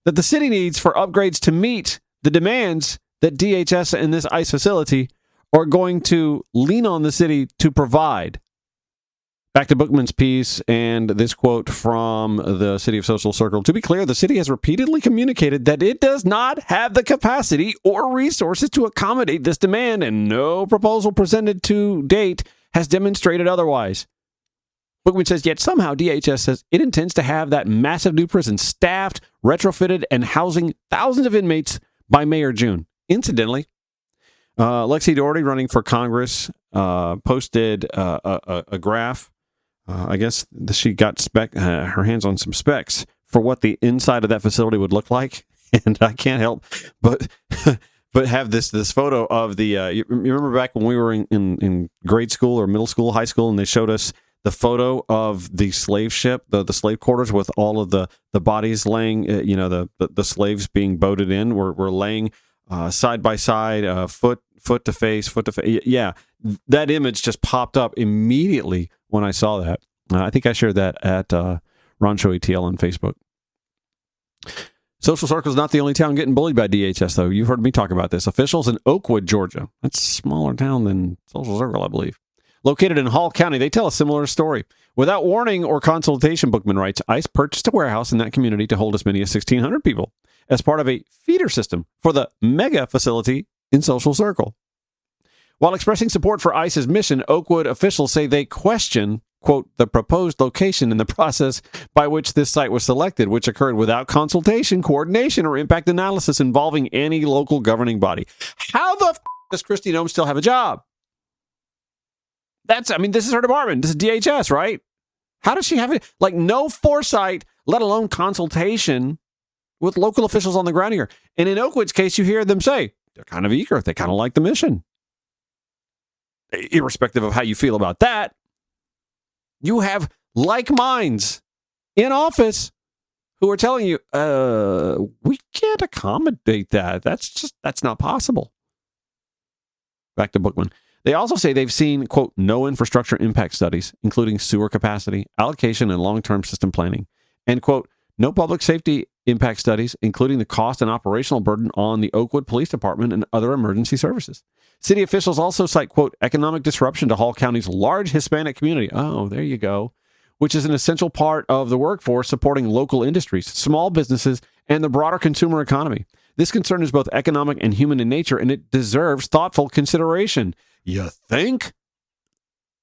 that the city needs for upgrades to meet the demands that DHS and this ICE facility are going to lean on the city to provide. Back to Bookman's piece and this quote from the city of Social Circle. To be clear, the city has repeatedly communicated that it does not have the capacity or resources to accommodate this demand, and no proposal presented to date has demonstrated otherwise. Bookman says, yet somehow DHS says it intends to have that massive new prison staffed, retrofitted, and housing thousands of inmates by May or June. Incidentally, Lexi Doherty, running for Congress, posted a graph. I guess she got her hands on some specs for what the inside of that facility would look like, and I can't help but have this photo of the. You remember back when we were in grade school or middle school, high school, and they showed us the photo of the slave ship, the slave quarters with all of the bodies laying, the slaves being boated in, were laying side by side, foot to face. Yeah, that image just popped up immediately when I saw that. I think I shared that at Rancho ETL on Facebook. Social Circle is not the only town getting bullied by DHS, though. You've heard me talk about this. Officials in Oakwood, Georgia, that's a smaller town than Social Circle, I believe, located in Hall County, they tell a similar story. Without warning or consultation, Bookman writes, ICE purchased a warehouse in that community to hold as many as 1,600 people as part of a feeder system for the mega facility in Social Circle. While expressing support for ICE's mission, Oakwood officials say they question, quote, the proposed location and the process by which this site was selected, which occurred without consultation, coordination, or impact analysis involving any local governing body. How the does Kristi Noem still have a job? This is her department. This is DHS, right? How does she have it? Like, no foresight, let alone consultation with local officials on the ground here. And in Oakwood's case, you hear them say they're kind of eager. They kind of like the mission. Irrespective of how you feel about that, you have like minds in office who are telling you, we can't accommodate that. That's not possible. Back to Bookman. They also say they've seen, quote, no infrastructure impact studies, including sewer capacity, allocation, and long-term system planning, and, quote, no public safety impact studies, including the cost and operational burden on the Oakwood Police Department and other emergency services. City officials also cite, quote, economic disruption to Hall County's large Hispanic community. Oh, there you go. which is an essential part of the workforce supporting local industries, small businesses, and the broader consumer economy. This concern is both economic and human in nature, and it deserves thoughtful consideration. You think?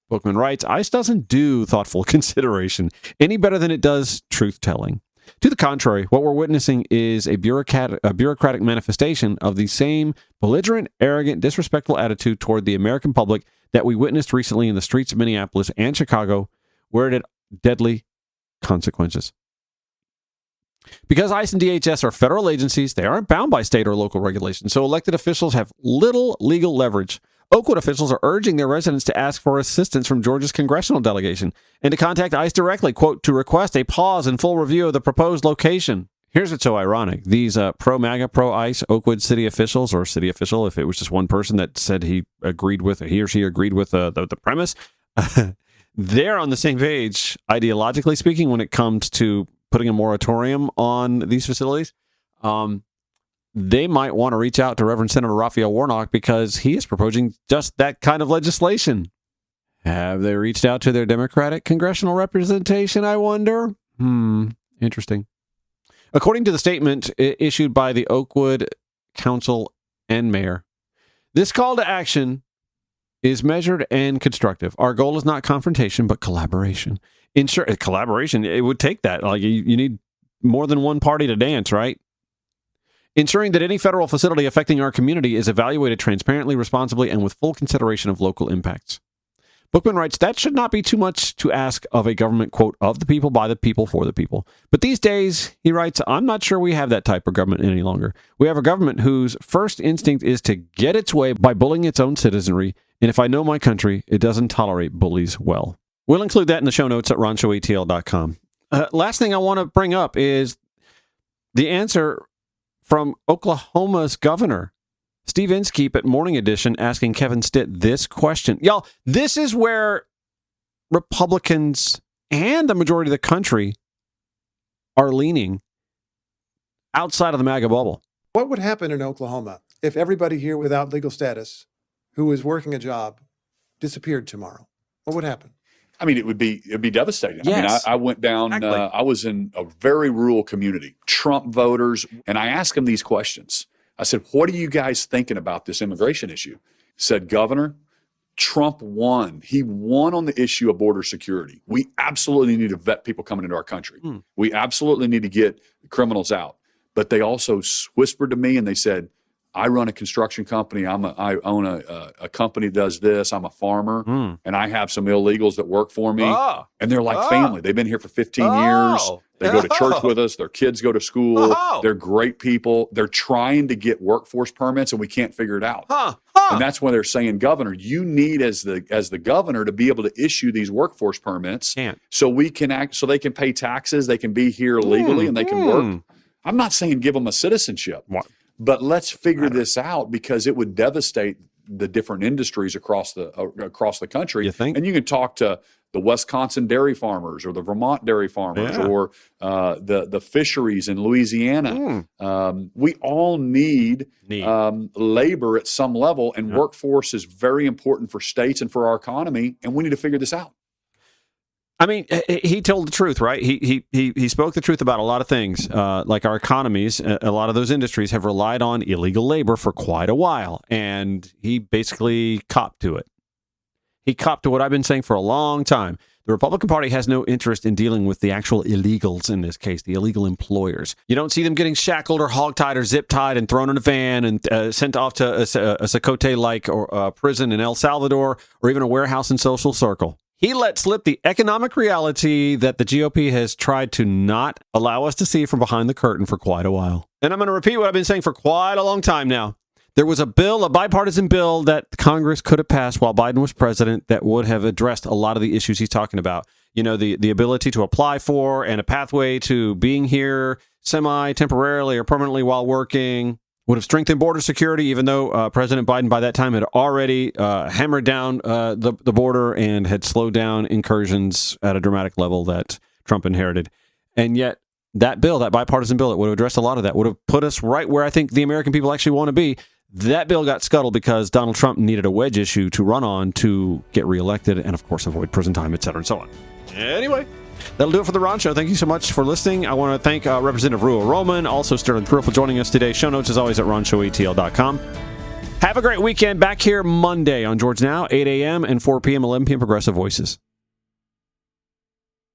Bookman writes, ICE doesn't do thoughtful consideration any better than it does truth-telling. To the contrary, what we're witnessing is a bureaucratic manifestation of the same belligerent, arrogant, disrespectful attitude toward the American public that we witnessed recently in the streets of Minneapolis and Chicago, where it had deadly consequences. Because ICE and DHS are federal agencies, they aren't bound by state or local regulations, so elected officials have little legal leverage. Oakwood officials are urging their residents to ask for assistance from Georgia's congressional delegation and to contact ICE directly, quote, to request a pause and full review of the proposed location. Here's what's so ironic. These pro-MAGA, pro-ICE Oakwood city officials, or city official, if it was just one person that said he or she agreed with the premise, they're on the same page, ideologically speaking, when it comes to putting a moratorium on these facilities. They might want to reach out to Reverend Senator Raphael Warnock because he is proposing just that kind of legislation. Have they reached out to their Democratic congressional representation, I wonder? Interesting. According to the statement issued by the Oakwood Council and Mayor, this call to action is measured and constructive. Our goal is not confrontation, but collaboration. Collaboration, it would take that. Like you need more than one party to dance, right? Ensuring that any federal facility affecting our community is evaluated transparently, responsibly, and with full consideration of local impacts. Bookman writes, that should not be too much to ask of a government, quote, of the people, by the people, for the people. But these days, he writes, I'm not sure we have that type of government any longer. We have a government whose first instinct is to get its way by bullying its own citizenry, and if I know my country, it doesn't tolerate bullies well. We'll include that in the show notes at ronshowatl.com. Last thing I want to bring up is the answer from Oklahoma's governor, Steve Inskeep, at Morning Edition, asking Kevin Stitt this question. Y'all, this is where Republicans and the majority of the country are leaning outside of the MAGA bubble. What would happen in Oklahoma if everybody here without legal status who is working a job disappeared tomorrow? What would happen? I mean, it'd be devastating. Yes. I mean, I went down, Exactly. I was in a very rural community, Trump voters, and I asked them these questions. I said, what are you guys thinking about this immigration issue? Said, Governor, Trump won. He won on the issue of border security. We absolutely need to vet people coming into our country. We absolutely need to get criminals out. But they also whispered to me and they said, I run a construction company. I own a company that does this. I'm a farmer, and I have some illegals that work for me, and they're like family. They've been here for 15 years. They go to church with us. Their kids go to school. They're great people. They're trying to get workforce permits, and we can't figure it out. And that's why they're saying, Governor, you need as the governor to be able to issue these workforce permits so we can act, so they can pay taxes, they can be here legally, and they can work. I'm not saying give them a citizenship. What? But let's figure this out because it would devastate the different industries across the country. You think? And you can talk to the Wisconsin dairy farmers or the Vermont dairy farmers or the fisheries in Louisiana. We all need labor at some level, and workforce is very important for states and for our economy, and we need to figure this out. I mean, he told the truth, right? He spoke the truth about a lot of things, like our economies. A lot of those industries have relied on illegal labor for quite a while, and he basically copped to it. He copped to what I've been saying for a long time. The Republican Party has no interest in dealing with the actual illegals in this case, the illegal employers. You don't see them getting shackled or hogtied or zip-tied and thrown in a van and sent off to a Zacote-like prison in El Salvador or even a warehouse in Social Circle. He let slip the economic reality that the GOP has tried to not allow us to see from behind the curtain for quite a while. And I'm going to repeat what I've been saying for quite a long time now. There was a bipartisan bill that Congress could have passed while Biden was president that would have addressed a lot of the issues he's talking about. You know, the ability to apply for and a pathway to being here semi-temporarily or permanently while working. Would have strengthened border security, even though President Biden by that time had already hammered down the border and had slowed down incursions at a dramatic level that Trump inherited. And yet that bill, that bipartisan bill, that would have addressed a lot of that, would have put us right where I think the American people actually want to be. That bill got scuttled because Donald Trump needed a wedge issue to run on to get reelected and, of course, avoid prison time, et cetera, and so on. Anyway, That'll do it for the Ron Show. Thank you so much for listening. I want to thank Representative Ruwa Romman, also Sterling Pruitt for joining us today. Show notes, as always, at ronshowatl.com. Have a great weekend. Back here Monday on George Now, 8 a.m. and 4 p.m., 11 p.m. Progressive Voices.